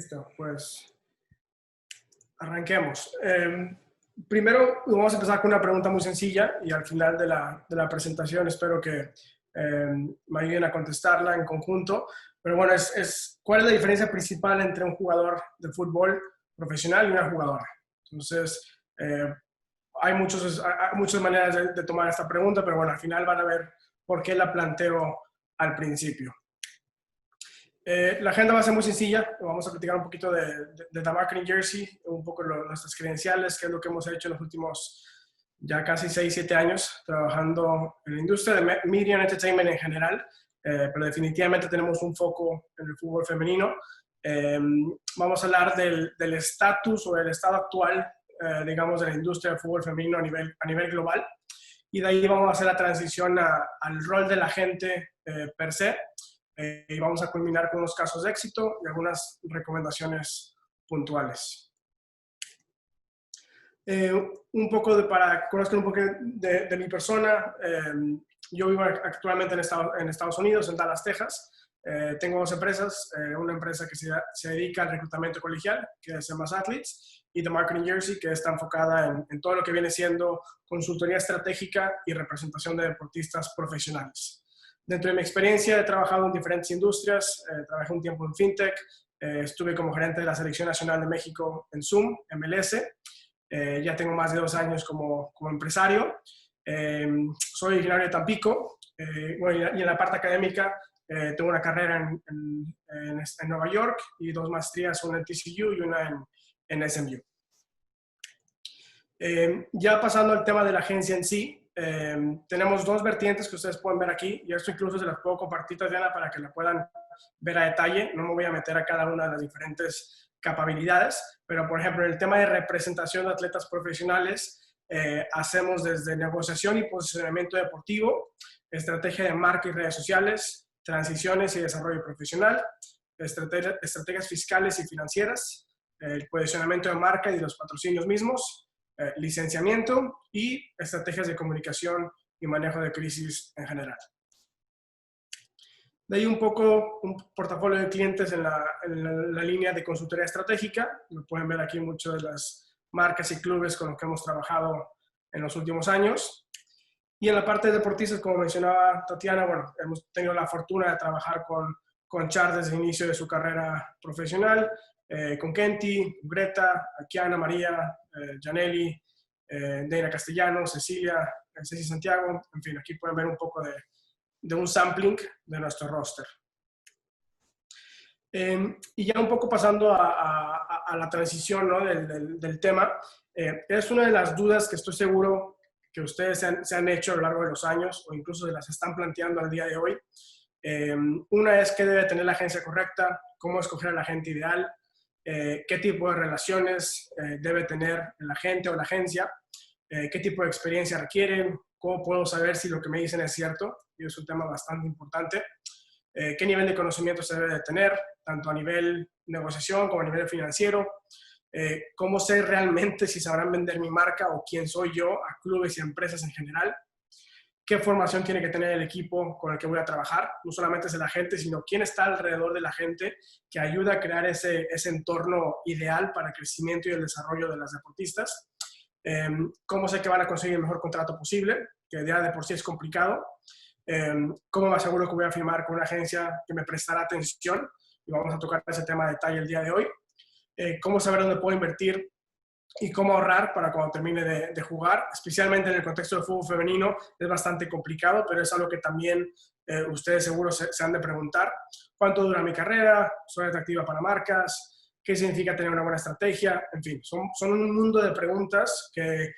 Listo, pues arranquemos. Primero vamos a empezar con una pregunta muy sencilla y al final de la presentación espero que me ayuden a contestarla en conjunto. Pero bueno, ¿cuál es la diferencia principal entre un jugador de fútbol profesional y una jugadora? Entonces, hay muchas maneras de tomar esta pregunta, pero bueno, al final van a ver por qué la planteo al principio. La agenda va a ser muy sencilla. Vamos a platicar un poquito de The Marketing Jersey, un poco nuestras credenciales, qué es lo que hemos hecho en los últimos ya casi 6-7 años trabajando en la industria de media and entertainment en general, pero definitivamente tenemos un foco en el fútbol femenino. Vamos a hablar del estatus o del estado actual, digamos, de la industria del fútbol femenino a nivel global, y de ahí vamos a hacer la transición al rol de la gente per se. Y vamos a culminar con unos casos de éxito y algunas recomendaciones puntuales. Un poco para que conozcan un poco de mi persona. Yo vivo actualmente en Estados Unidos, en Dallas, Texas. Tengo dos empresas, una empresa que se dedica al reclutamiento colegial, que es Más Athletes, y The Marketing Jersey, que está enfocada en todo lo que viene siendo consultoría estratégica y representación de deportistas profesionales. Dentro de mi experiencia he trabajado en diferentes industrias, trabajé un tiempo en FinTech, estuve como gerente de la Selección Nacional de México en Zoom, MLS, ya tengo más de 2 años como empresario, soy originario de Tampico, bueno, y en la parte académica tengo una carrera en Nueva York y 2 maestrías, una en TCU y una en SMU. Ya pasando al tema de la agencia en sí, tenemos 2 vertientes que ustedes pueden ver aquí, y esto incluso se las puedo compartir, Tatiana, para que la puedan ver a detalle. No me voy a meter a cada una de las diferentes capacidades, pero por ejemplo, en el tema de representación de atletas profesionales, hacemos desde negociación y posicionamiento deportivo, estrategia de marca y redes sociales, transiciones y desarrollo profesional, estrategias fiscales y financieras, el posicionamiento de marca y de los patrocinios mismos, licenciamiento y estrategias de comunicación y manejo de crisis en general. De ahí un poco un portafolio de clientes en la línea de consultoría estratégica. Lo pueden ver aquí muchas de las marcas y clubes con los que hemos trabajado en los últimos años. Y en la parte de deportistas, como mencionaba Tatiana, bueno, hemos tenido la fortuna de trabajar con Char desde el inicio de su carrera profesional, con Kenty, Greta, Kiana, María, Janelli, Deina Castellanos, Cecilia, Ceci Santiago. En fin, aquí pueden ver un poco de un sampling de nuestro roster. Y ya un poco pasando a la transición, ¿no?, del tema, es una de las dudas que estoy seguro que ustedes se han hecho a lo largo de los años, o incluso se las están planteando al día de hoy. Una es qué debe tener la agencia correcta, cómo escoger al agente ideal, qué tipo de relaciones debe tener el agente o la agencia, qué tipo de experiencia requieren, cómo puedo saber si lo que me dicen es cierto, y es un tema bastante importante, qué nivel de conocimiento se debe de tener, tanto a nivel negociación como a nivel financiero, cómo sé realmente si sabrán vender mi marca o quién soy yo a clubes y a empresas en general, qué formación tiene que tener el equipo con el que voy a trabajar, no solamente es el agente, sino quién está alrededor del agente que ayuda a crear ese entorno ideal para el crecimiento y el desarrollo de las deportistas, cómo sé que van a conseguir el mejor contrato posible, que ya de por sí es complicado, cómo me aseguro que voy a firmar con una agencia que me prestará atención, y vamos a tocar ese tema a detalle el día de hoy, cómo saber dónde puedo invertir y cómo ahorrar para cuando termine de jugar, especialmente en el contexto del fútbol femenino. Es bastante complicado, pero es algo que también ustedes seguro se han de preguntar. ¿Cuánto dura mi carrera? ¿Soy atractiva para marcas? ¿Qué significa tener una buena estrategia? En fin, son un mundo de preguntas que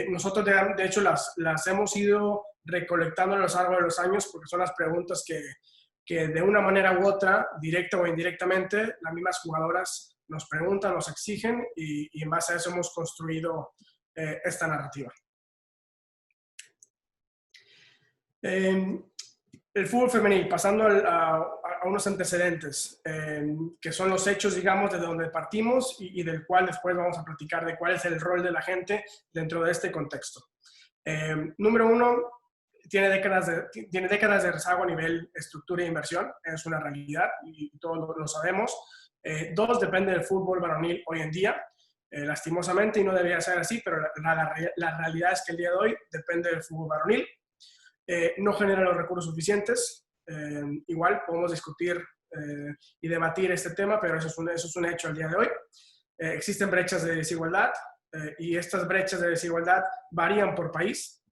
nosotros de hecho las hemos ido recolectando a lo largo de los años, porque son las preguntas que de una manera u otra, directa o indirectamente, las mismas jugadoras nos preguntan, nos exigen, y en base a eso hemos construido esta narrativa. El fútbol femenil, pasando a unos antecedentes, que son los hechos, digamos, de donde partimos y del cual después vamos a platicar de cuál es el rol de la gente dentro de este contexto. Número 1, tiene décadas de rezago a nivel estructura e inversión, es una realidad y todos lo sabemos. Dos, depende del fútbol varonil hoy en día. Lastimosamente, y no debería ser así, pero la realidad es que el día de hoy depende del fútbol varonil. No genera los recursos suficientes. Igual podemos discutir y debatir este tema, pero eso es un hecho al día de hoy. Existen brechas de desigualdad y estas brechas de desigualdad varían por país.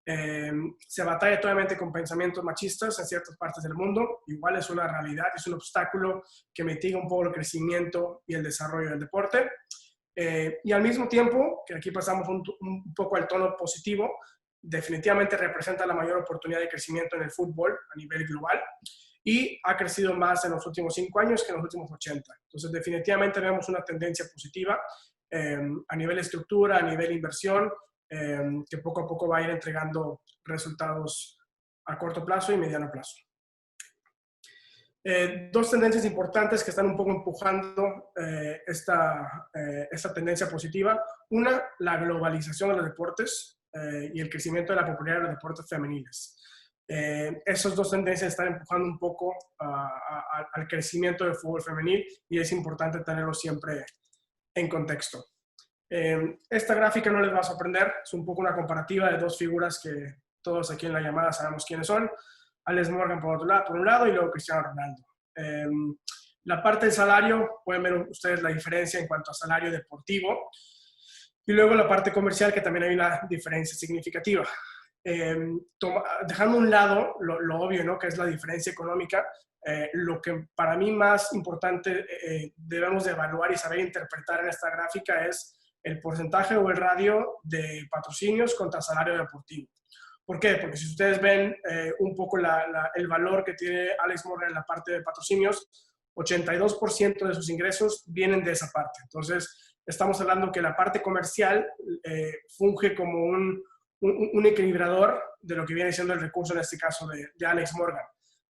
Se batalla totalmente con pensamientos machistas en ciertas partes del mundo. Igual es una realidad, es un obstáculo que mitiga un poco el crecimiento y el desarrollo del deporte. Y al mismo tiempo, que aquí pasamos un poco al tono positivo, definitivamente representa la mayor oportunidad de crecimiento en el fútbol a nivel global y ha crecido más en los últimos 5 años que en los últimos 80. Entonces, definitivamente vemos una tendencia positiva a nivel estructura, a nivel inversión, que poco a poco va a ir entregando resultados a corto plazo y mediano plazo. Dos tendencias importantes que están un poco empujando esta tendencia positiva. Una, la globalización de los deportes y el crecimiento de la popularidad de los deportes femeniles. Esas dos tendencias están empujando un poco al crecimiento del fútbol femenil y es importante tenerlo siempre en contexto. Esta gráfica no les va a sorprender, es un poco una comparativa de dos figuras que todos aquí en la llamada sabemos quiénes son. Alex Morgan por un lado y luego Cristiano Ronaldo. La parte del salario, pueden ver ustedes la diferencia en cuanto a salario deportivo y luego la parte comercial, que también hay una diferencia significativa. Dejando a un lado lo obvio, ¿no?, que es la diferencia económica, lo que para mí más importante debemos de evaluar y saber interpretar en esta gráfica es el porcentaje o el radio de patrocinios contra salario deportivo. ¿Por qué? Porque si ustedes ven un poco el valor que tiene Alex Morgan en la parte de patrocinios, 82% de sus ingresos vienen de esa parte. Entonces, estamos hablando que la parte comercial funge como un equilibrador de lo que viene siendo el recurso, en este caso, de Alex Morgan.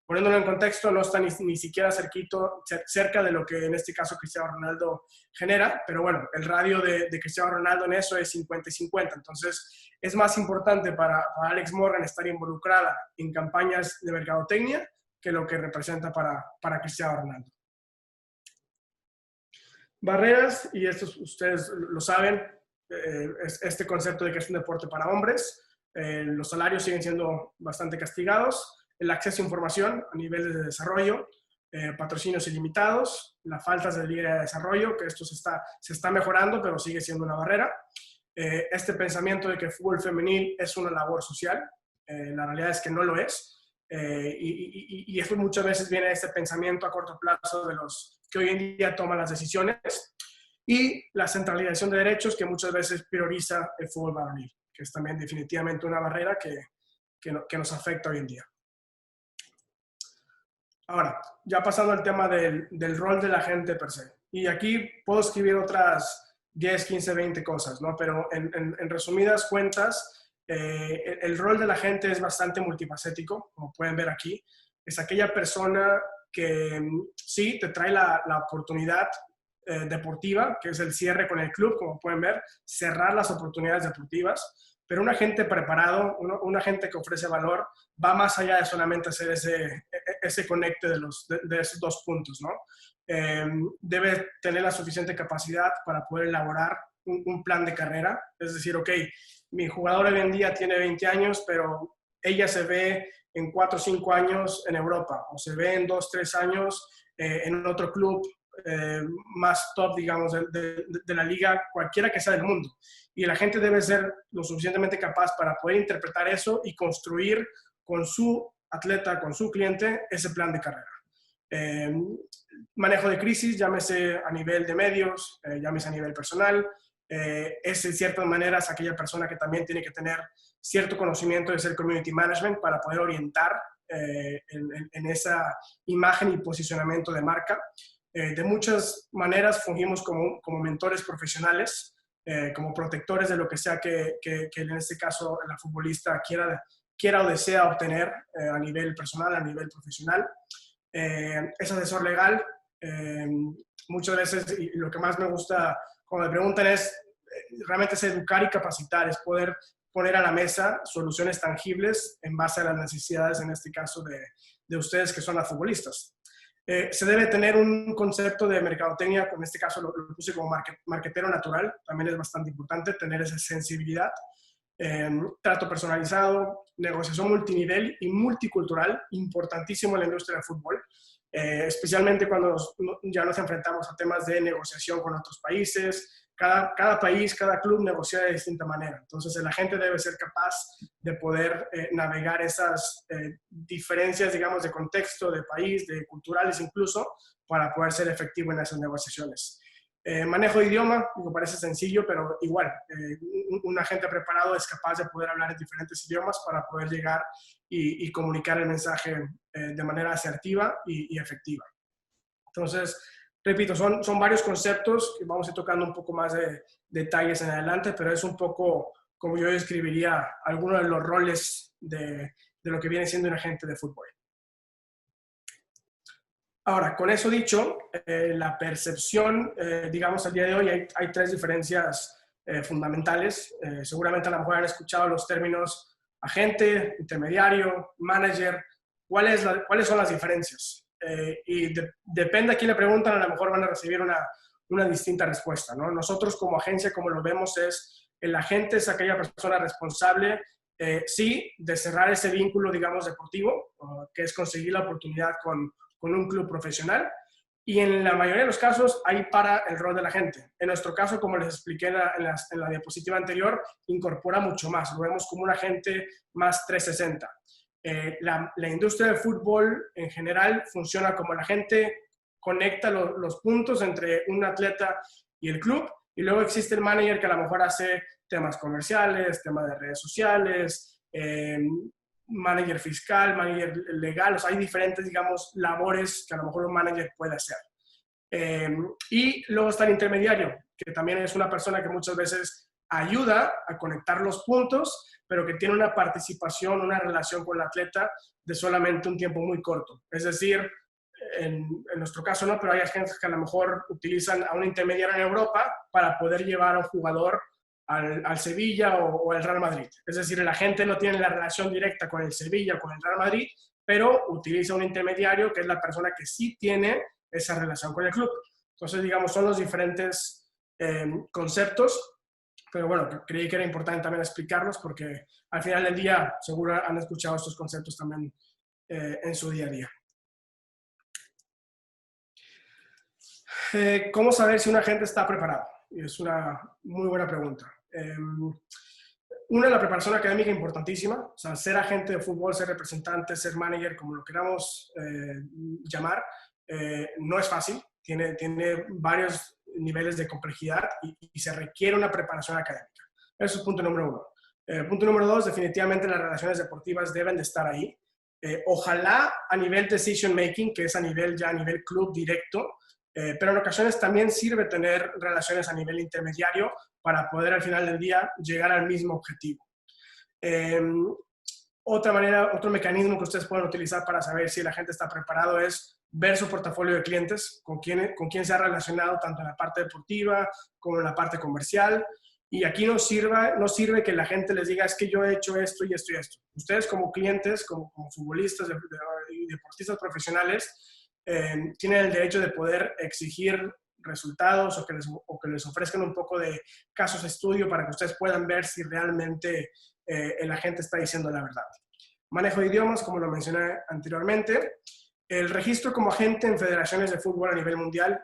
Poniéndolo en contexto, no está ni siquiera cerca de lo que en este caso Cristiano Ronaldo genera, pero bueno, el radio de Cristiano Ronaldo en eso es 50 y 50. Entonces, es más importante para Alex Morgan estar involucrada en campañas de mercadotecnia que lo que representa para Cristiano Ronaldo. Barreras, y esto ustedes lo saben, este concepto de que es un deporte para hombres. Los salarios siguen siendo bastante castigados. El acceso a información a nivel de desarrollo, patrocinios ilimitados, las faltas de liga de desarrollo, que esto se está mejorando, pero sigue siendo una barrera. Este pensamiento de que el fútbol femenil es una labor social, la realidad es que no lo es. Y esto muchas veces viene de este pensamiento a corto plazo de los que hoy en día toman las decisiones, y la centralización de derechos que muchas veces prioriza el fútbol varonil, que es también definitivamente una barrera que nos afecta hoy en día. Ahora, ya pasando al tema del rol de la gente per se. Y aquí puedo escribir otras 10, 15, 20 cosas, ¿no? Pero en resumidas cuentas, el rol de la gente es bastante multifacético, como pueden ver aquí. Es aquella persona que sí te trae la oportunidad deportiva, que es el cierre con el club, como pueden ver, cerrar las oportunidades deportivas. Pero un agente preparado, un agente que ofrece valor, va más allá de solamente hacer ese conecte de esos dos puntos, ¿no? Debe tener la suficiente capacidad para poder elaborar un plan de carrera. Es decir, ok, mi jugador hoy en día tiene 20 años, pero ella se ve en 4 o 5 años en Europa, o se ve en 2 o 3 años en otro club más top, digamos, de la liga, cualquiera que sea del mundo. Y la gente debe ser lo suficientemente capaz para poder interpretar eso y construir con su atleta, con su cliente, ese plan de carrera. Manejo de crisis, llámese a nivel de medios, llámese a nivel personal. Es en ciertas maneras aquella persona que también tiene que tener cierto conocimiento de ser community management para poder orientar en esa imagen y posicionamiento de marca. De muchas maneras fungimos como mentores profesionales, como protectores de lo que sea que en este caso la futbolista quiera o desea obtener a nivel personal, a nivel profesional. Es asesor legal. Muchas veces, y lo que más me gusta cuando me preguntan es realmente es educar y capacitar, es poder poner a la mesa soluciones tangibles en base a las necesidades, en este caso, de ustedes que son las futbolistas. Se debe tener un concepto de mercadotecnia, en este caso lo puse como marketero natural, también es bastante importante tener esa sensibilidad. Trato personalizado, negociación multinivel y multicultural, importantísimo en la industria del fútbol, especialmente cuando ya nos enfrentamos a temas de negociación con otros países. Cada país, cada club negocia de distinta manera. Entonces, el agente debe ser capaz de poder navegar esas diferencias, digamos, de contexto, de país, de culturales incluso, para poder ser efectivo en esas negociaciones. Manejo de idioma, digo, parece sencillo, pero igual, un agente preparado es capaz de poder hablar en diferentes idiomas para poder llegar y comunicar el mensaje de manera asertiva y efectiva. Entonces, repito, son varios conceptos que vamos a ir tocando un poco más de detalles en adelante, pero es un poco como yo describiría algunos de los roles de lo que viene siendo un agente de fútbol. Ahora, con eso dicho, la percepción, digamos, al día de hoy hay tres diferencias fundamentales. Seguramente a lo mejor han escuchado los términos agente, intermediario, manager. ¿Cuáles son las diferencias? Depende a quién le preguntan, a lo mejor van a recibir una distinta respuesta, ¿no? Nosotros como agencia, como lo vemos, el agente es aquella persona responsable, sí, de cerrar ese vínculo, digamos, deportivo, que es conseguir la oportunidad con un club profesional, y en la mayoría de los casos ahí para el rol de la gente. En nuestro caso, como les expliqué en la diapositiva anterior, incorpora mucho más, lo vemos como un agente más 360. La industria del fútbol en general funciona como la gente conecta los puntos entre un atleta y el club, y luego existe el manager que a lo mejor hace temas comerciales, temas de redes sociales, manager fiscal, manager legal, o sea, hay diferentes, digamos, labores que a lo mejor un manager puede hacer. Y luego está el intermediario, que también es una persona que muchas veces ayuda a conectar los puntos, pero que tiene una participación, una relación con el atleta de solamente un tiempo muy corto. Es decir, en nuestro caso no, pero hay agencias que a lo mejor utilizan a un intermediario en Europa para poder llevar a un jugador al Sevilla o al Real Madrid. Es decir, el agente no tiene la relación directa con el Sevilla o con el Real Madrid, pero utiliza un intermediario que es la persona que sí tiene esa relación con el club. Entonces, digamos, son los diferentes conceptos, pero bueno, creí que era importante también explicarlos porque al final del día seguro han escuchado estos conceptos también en su día a día. ¿Cómo saber si un agente está preparado? Y es una muy buena pregunta. Una, la preparación académica importantísima, o sea, ser agente de fútbol, ser representante, ser manager, como lo queramos llamar, no es fácil, tiene varios niveles de complejidad y se requiere una preparación académica. Eso es punto número uno. Punto número dos, definitivamente las relaciones deportivas deben de estar ahí. Ojalá a nivel decision making, que es a nivel club directo, pero en ocasiones también sirve tener relaciones a nivel intermediario para poder al final del día llegar al mismo objetivo. Otro mecanismo que ustedes pueden utilizar para saber si la gente está preparado es ver su portafolio de clientes, con quién se ha relacionado tanto en la parte deportiva como en la parte comercial. Y aquí no sirve que la gente les diga, es que yo he hecho esto y esto y esto. Ustedes como clientes, como futbolistas y deportistas profesionales, tienen el derecho de poder exigir resultados o que les ofrezcan un poco de casos de estudio para que ustedes puedan ver si realmente el agente está diciendo la verdad. Manejo de idiomas, como lo mencioné anteriormente. El registro como agente en federaciones de fútbol a nivel mundial.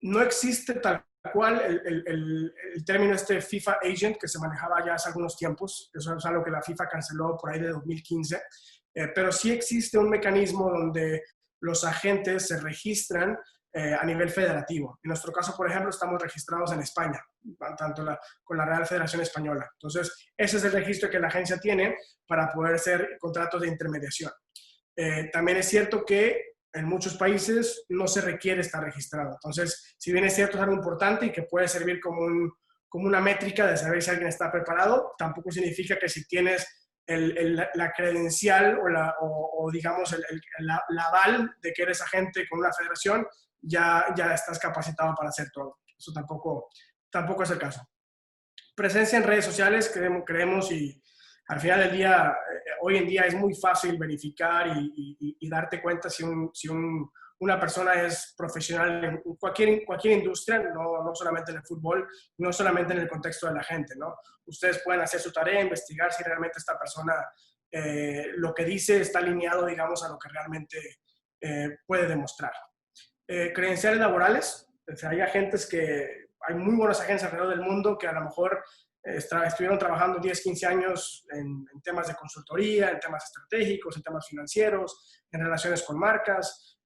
No existe tal cual el término FIFA Agent que se manejaba ya hace algunos tiempos. Eso es algo que la FIFA canceló por ahí de 2015. Pero sí existe un mecanismo donde los agentes se registran a nivel federativo. En nuestro caso, por ejemplo, estamos registrados en España, tanto con la Real Federación Española. Entonces, ese es el registro que la agencia tiene para poder hacer contratos de intermediación. También es cierto que en muchos países no se requiere estar registrado. Entonces, si bien es cierto, es algo importante y que puede servir como una métrica de saber si alguien está preparado, tampoco significa que si tienes la credencial o digamos la aval de que eres agente con una federación, ya estás capacitado para hacer todo. Eso tampoco es el caso. Presencia en redes sociales, creemos y al final del día, hoy en día es muy fácil verificar y darte cuenta si una persona es profesional en cualquier industria, no solamente en el fútbol, no solamente en el contexto de la gente, ¿no? Ustedes pueden hacer su tarea, investigar si realmente esta persona lo que dice está alineado, digamos, a lo que realmente puede demostrar. Credenciales laborales, o sea, hay muy buenas agencias alrededor del mundo que a lo mejor estuvieron trabajando 10, 15 años en temas de consultoría, en temas estratégicos, en temas financieros, en relaciones con marcas.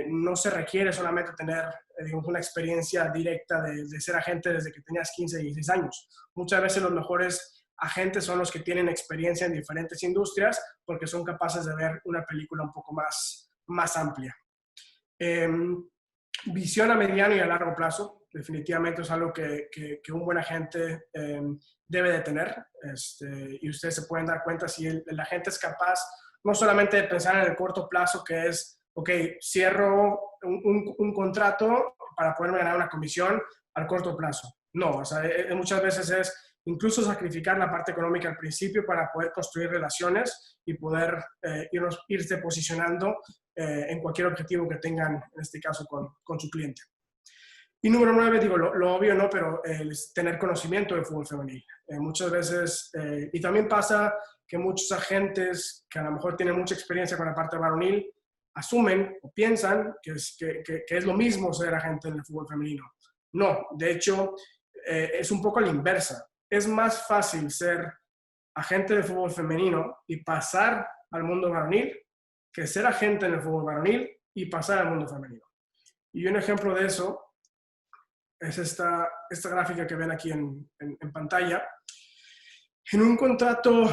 No se requiere solamente tener digamos, una experiencia directa de ser agente desde que tenías 15, 16 años. Muchas veces los mejores agentes son los que tienen experiencia en diferentes industrias porque son capaces de ver una película un poco más amplia. Visión a mediano y a largo plazo, definitivamente es algo que un buen agente debe de tener. Y ustedes se pueden dar cuenta si el agente es capaz no solamente de pensar en el corto plazo, que es, ok, cierro un contrato para poderme ganar una comisión al corto plazo. No, o sea, muchas veces es incluso sacrificar la parte económica al principio para poder construir relaciones y poder irse posicionando en cualquier objetivo que tengan, en este caso, con su cliente. Y número 9, digo, lo obvio no, pero es tener conocimiento del fútbol femenil. Muchas veces, y también pasa que muchos agentes que a lo mejor tienen mucha experiencia con la parte varonil, asumen o piensan que es lo mismo ser agente en el fútbol femenino. No, de hecho, es un poco a la inversa. Es más fácil ser agente de fútbol femenino y pasar al mundo varonil que ser agente en el fútbol varonil y pasar al mundo femenino. Y un ejemplo de eso es esta gráfica que ven aquí en pantalla. En un contrato,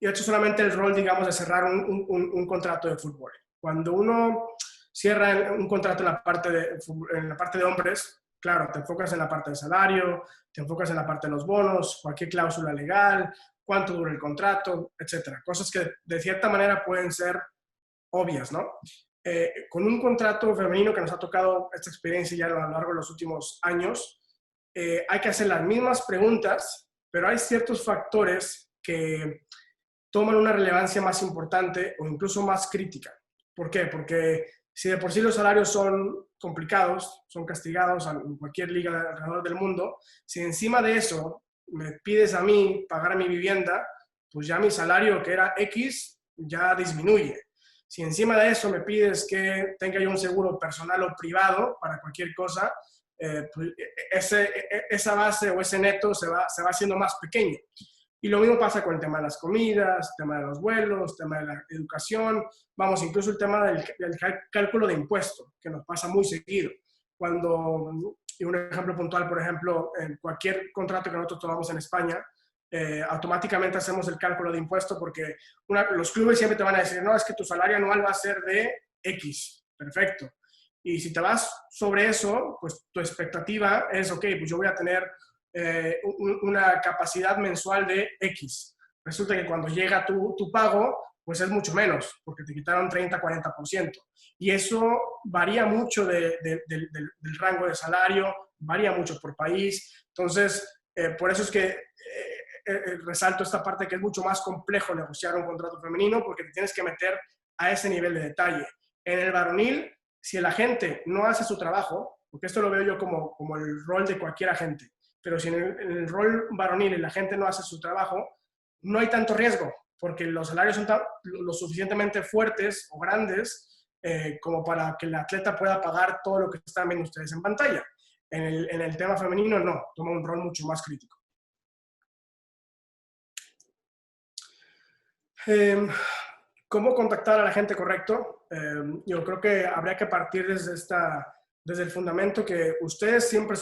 he hecho solamente el rol, digamos, de cerrar un contrato de fútbol. Cuando uno cierra un contrato en la parte de hombres, claro, te enfocas en la parte de salario, te enfocas en la parte de los bonos, cualquier cláusula legal, cuánto dura el contrato, etcétera. Cosas que de cierta manera pueden ser obvias, ¿no? Con un contrato femenino que nos ha tocado esta experiencia ya a lo largo de los últimos años, hay que hacer las mismas preguntas, pero hay ciertos factores que toman una relevancia más importante o incluso más crítica. ¿Por qué? Porque si de por sí los salarios son complicados, son castigados en cualquier liga alrededor del mundo, si encima de eso me pides a mí pagar mi vivienda, pues ya mi salario que era X ya disminuye. Si encima de eso me pides que tenga yo un seguro personal o privado para cualquier cosa, pues esa base o ese neto se va haciendo más pequeño. Y lo mismo pasa con el tema de las comidas, el tema de los vuelos, el tema de la educación, vamos, incluso el tema del cálculo de impuestos, que nos pasa muy seguido. Y un ejemplo puntual, por ejemplo, en cualquier contrato que nosotros tomamos en España, automáticamente hacemos el cálculo de impuesto porque los clubes siempre te van a decir, no, es que tu salario anual va a ser de X, perfecto. Y si te vas sobre eso, pues tu expectativa es, ok, pues yo voy a tener una capacidad mensual de X. Resulta que cuando llega tu pago, pues es mucho menos, porque te quitaron 30-40%. Y eso varía mucho del rango de salario, varía mucho por país. Entonces, por eso es que resalto esta parte que es mucho más complejo negociar un contrato femenino porque te tienes que meter a ese nivel de detalle. En el varonil, si el agente no hace su trabajo, porque esto lo veo yo como el rol de cualquier agente, pero si en el rol varonil el agente no hace su trabajo, no hay tanto riesgo, porque los salarios son lo suficientemente fuertes o grandes como para que el atleta pueda pagar todo lo que están viendo ustedes en pantalla. En el tema femenino no, toma un rol mucho más crítico. ¿Cómo contactar a la gente correcto? Yo creo que habría que partir desde el fundamento que ustedes siempre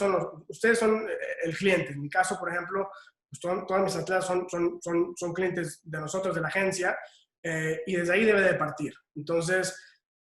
ustedes son el cliente. En mi caso, por ejemplo, pues todas mis atletas son clientes de nosotros, de la agencia, y desde ahí debe de partir. Entonces,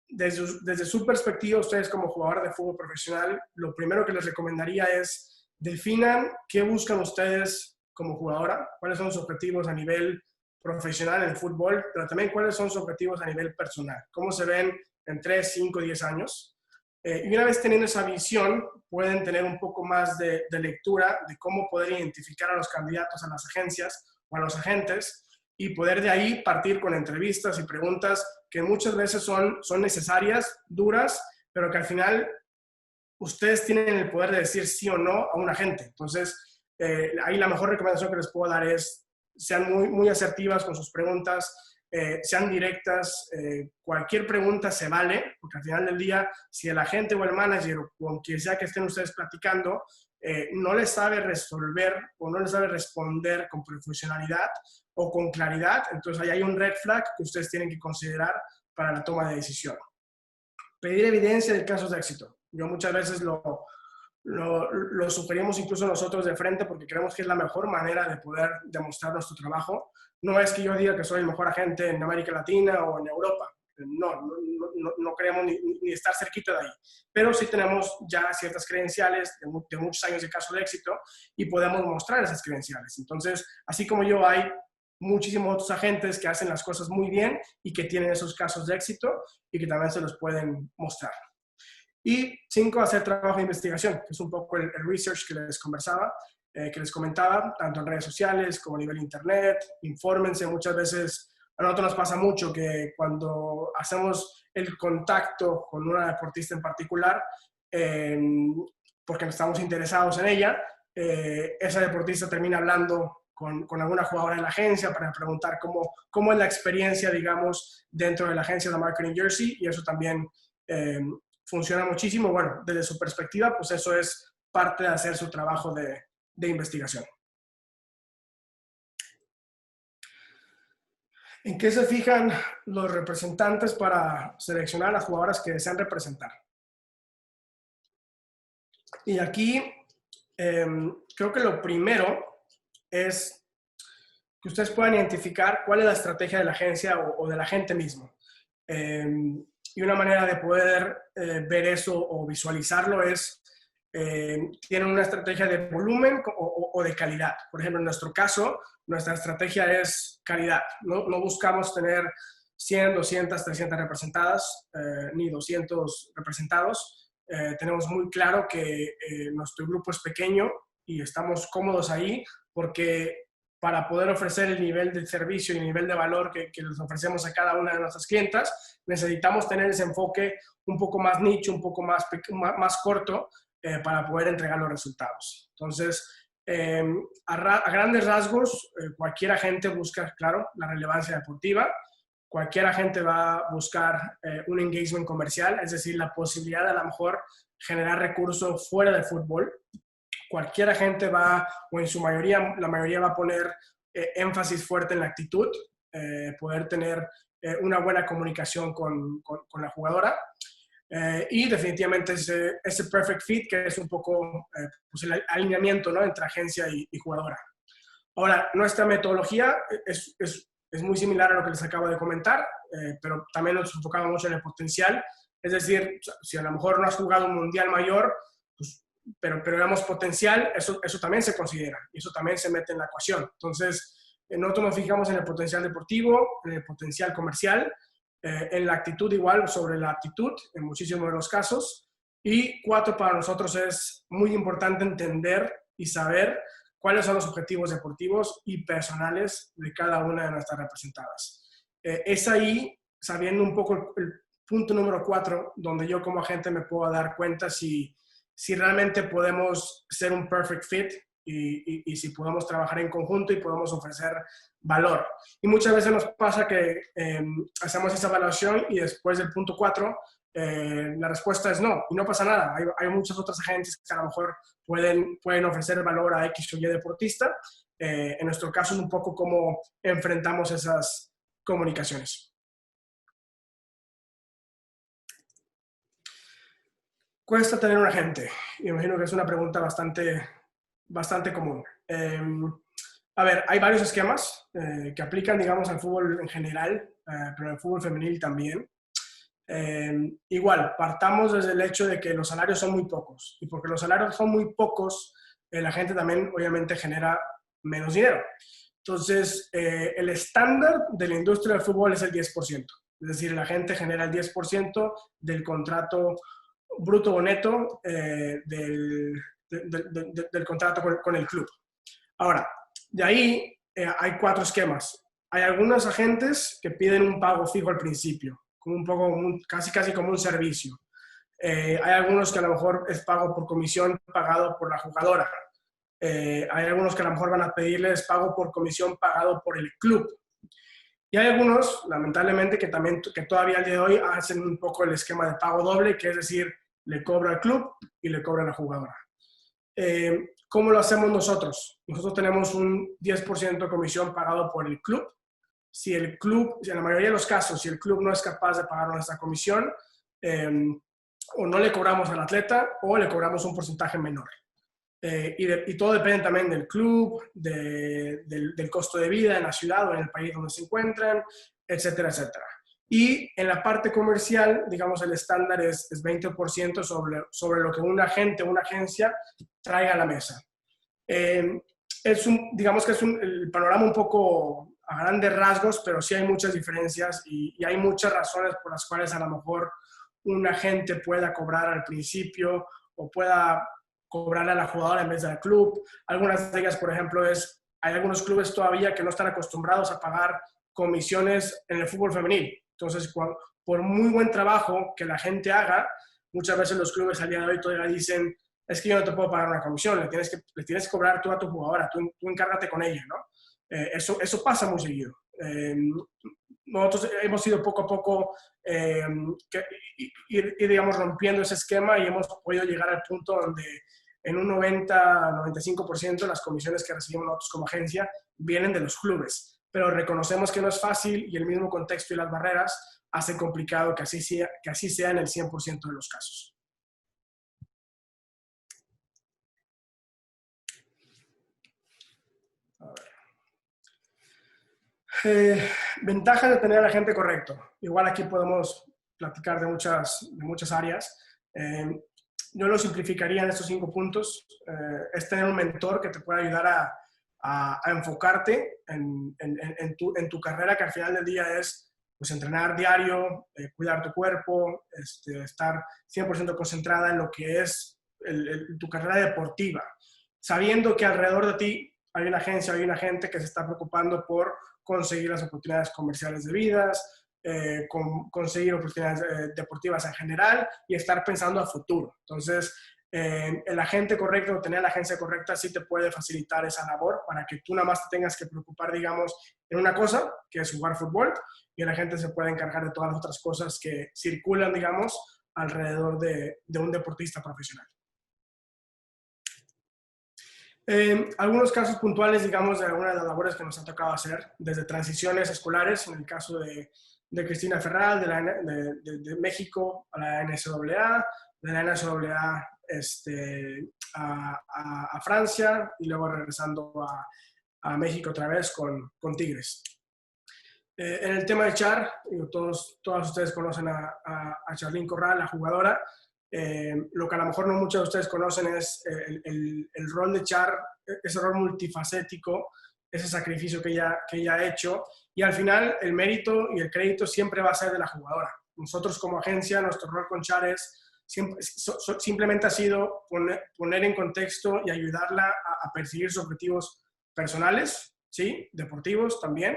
desde su perspectiva, ustedes como jugador de fútbol profesional, lo primero que les recomendaría es definan qué buscan ustedes como jugadora, cuáles son sus objetivos a nivel profesional en el fútbol, pero también cuáles son sus objetivos a nivel personal, cómo se ven en 3, 5, 10 años. Y una vez teniendo esa visión, pueden tener un poco más de lectura de cómo poder identificar a los candidatos a las agencias o a los agentes y poder de ahí partir con entrevistas y preguntas que muchas veces son necesarias, duras, pero que al final ustedes tienen el poder de decir sí o no a un agente. Entonces, ahí la mejor recomendación que les puedo dar es sean muy asertivas con sus preguntas, sean directas, cualquier pregunta se vale, porque al final del día, si el agente o el manager o con quien sea que estén ustedes platicando, no les sabe resolver o no les sabe responder con profesionalidad o con claridad, entonces ahí hay un red flag que ustedes tienen que considerar para la toma de decisión. Pedir evidencia de casos de éxito. Yo muchas veces lo sugerimos incluso nosotros de frente porque creemos que es la mejor manera de poder demostrar nuestro trabajo. No es que yo diga que soy el mejor agente en América Latina o en Europa. No queremos ni estar cerquita de ahí. Pero sí tenemos ya ciertas credenciales de muchos años de caso de éxito y podemos mostrar esas credenciales. Entonces, así como yo, hay muchísimos otros agentes que hacen las cosas muy bien y que tienen esos casos de éxito y que también se los pueden mostrar. Y 5, hacer trabajo de investigación, que es un poco el research que les conversaba, que les comentaba, tanto en redes sociales como a nivel internet. Infórmense, muchas veces a nosotros nos pasa mucho que cuando hacemos el contacto con una deportista en particular, porque estamos interesados en ella, esa deportista termina hablando con alguna jugadora de la agencia para preguntar cómo es la experiencia, digamos, dentro de la agencia de Marketing Jersey, y eso también funciona muchísimo. Bueno, desde su perspectiva, pues eso es parte de hacer su trabajo de investigación. ¿En qué se fijan los representantes para seleccionar a las jugadoras que desean representar? Y aquí creo que lo primero es que ustedes puedan identificar cuál es la estrategia de la agencia o del agente mismo. Y una manera de poder ver eso o visualizarlo es, tienen una estrategia de volumen o de calidad. Por ejemplo, en nuestro caso, nuestra estrategia es calidad. No buscamos tener 100, 200, 300 representadas, ni 200 representados. Tenemos muy claro que nuestro grupo es pequeño y estamos cómodos ahí porque para poder ofrecer el nivel de servicio y el nivel de valor que les ofrecemos a cada una de nuestras clientas, necesitamos tener ese enfoque un poco más nicho, un poco más corto, para poder entregar los resultados. Entonces, a grandes rasgos, cualquier agente busca, claro, la relevancia deportiva. Cualquier agente va a buscar un engagement comercial, es decir, la posibilidad de a lo mejor generar recursos fuera del fútbol. Cualquier agente va, o en su mayoría, la mayoría va a poner énfasis fuerte en la actitud, poder tener una buena comunicación con la jugadora. Y definitivamente ese perfect fit, que es un poco pues el alineamiento, ¿no?, entre agencia y jugadora. Ahora, nuestra metodología es muy similar a lo que les acabo de comentar, pero también nos enfocamos mucho en el potencial. Es decir, si a lo mejor no has jugado un mundial mayor, pues, pero vemos potencial, eso también se considera y eso también se mete en la ecuación. Entonces, nosotros nos fijamos en el potencial deportivo, en el potencial comercial, en la actitud igual, sobre la actitud en muchísimos de los casos. Y 4, para nosotros es muy importante entender y saber cuáles son los objetivos deportivos y personales de cada una de nuestras representadas. Es ahí, sabiendo un poco el punto número 4, donde yo como agente me puedo dar cuenta si realmente podemos ser un perfect fit y si podemos trabajar en conjunto y podemos ofrecer valor. Y muchas veces nos pasa que hacemos esa evaluación y después del punto 4, la respuesta es no, y no pasa nada. Hay muchas otras agencias que a lo mejor pueden ofrecer valor a X o Y deportista. En nuestro caso es un poco cómo enfrentamos esas comunicaciones. ¿Cuesta tener un agente? Imagino que es una pregunta bastante común. A ver, hay varios esquemas que aplican, digamos, al fútbol en general, pero en el fútbol femenil también. Igual, partamos desde el hecho de que los salarios son muy pocos. Y porque los salarios son muy pocos, la gente también obviamente genera menos dinero. Entonces, el estándar de la industria del fútbol es el 10%. Es decir, la gente genera el 10% del contrato bruto o neto del contrato con el club. Ahora, de ahí hay 4 esquemas. hay algunos agentes que piden un pago fijo al principio, como un poco, casi como un servicio. Hay algunos que a lo mejor es pago por comisión pagado por la jugadora. Hay algunos que a lo mejor van a pedirles pago por comisión pagado por el club. Y hay algunos, lamentablemente, que todavía al día de hoy hacen un poco el esquema de pago doble, que es decir, le cobra al club y le cobra a la jugadora. ¿Cómo lo hacemos nosotros? Nosotros tenemos un 10% de comisión pagado por el club. Si el club, en la mayoría de los casos, si el club no es capaz de pagar nuestra comisión, o no le cobramos al atleta o le cobramos un porcentaje menor. Y todo depende también del club, del costo de vida en la ciudad o en el país donde se encuentran, etcétera, etcétera. Y en la parte comercial, digamos, el estándar es 20% sobre lo que un agente o una agencia traiga a la mesa. Digamos que es el panorama un poco a grandes rasgos, pero sí hay muchas diferencias y hay muchas razones por las cuales a lo mejor un agente pueda cobrar al principio o pueda cobrarle a la jugadora en vez del club. Algunas de ellas, por ejemplo, hay algunos clubes todavía que no están acostumbrados a pagar comisiones en el fútbol femenil. Entonces, por muy buen trabajo que la gente haga, muchas veces los clubes al día de hoy todavía dicen, es que yo no te puedo pagar una comisión, le tienes que cobrar tú a tu jugadora, tú encárgate con ella, ¿no? Eso pasa muy seguido. Nosotros hemos ido poco a poco digamos, rompiendo ese esquema y hemos podido llegar al punto donde en un 90-95% las comisiones que recibimos nosotros como agencia vienen de los clubes. Pero reconocemos que no es fácil y el mismo contexto y las barreras hacen complicado que así sea en el 100% de los casos. Ventajas de tener al agente correcto. Igual aquí podemos platicar de muchas áreas. Yo lo simplificaría en estos 5 puntos. Es tener un mentor que te pueda ayudar a enfocarte en tu carrera, que al final del día es pues, entrenar diario, cuidar tu cuerpo, estar 100% concentrada en lo que es tu carrera deportiva, sabiendo que alrededor de ti hay una agencia, hay un agente que se está preocupando por conseguir las oportunidades comerciales debidas, conseguir oportunidades deportivas en general y estar pensando a futuro. Entonces, el agente correcto, tener la agencia correcta, sí te puede facilitar esa labor para que tú nada más te tengas que preocupar, digamos, en una cosa, que es jugar fútbol, y el agente se puede encargar de todas las otras cosas que circulan, digamos, alrededor de un deportista profesional. Algunos casos puntuales, digamos, de algunas de las labores que nos ha tocado hacer, desde transiciones escolares, en el caso de Cristina Ferral, de México a la NCAA, de la NCAA a Francia y luego regresando a México otra vez con Tigres. En el tema de Char, todos ustedes conocen a Charlyn Corral, la jugadora. Lo que a lo mejor no muchos de ustedes conocen es el rol de Char, ese rol multifacético, ese sacrificio que ella ha hecho, y al final el mérito y el crédito siempre va a ser de la jugadora. Nosotros como agencia, nuestro rol con Char simplemente ha sido poner en contexto y ayudarla a perseguir sus objetivos personales, ¿sí? Deportivos también,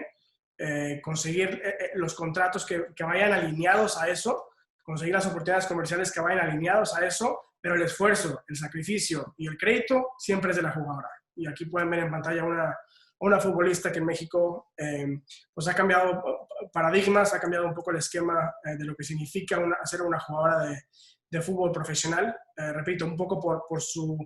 conseguir los contratos que vayan alineados a eso, conseguir las oportunidades comerciales que vayan alineados a eso, pero el esfuerzo, el sacrificio y el crédito siempre es de la jugadora. Y aquí pueden ver en pantalla una futbolista que en México pues ha cambiado paradigmas, ha cambiado un poco el esquema de lo que significa ser una jugadora de fútbol profesional. Repito, un poco por su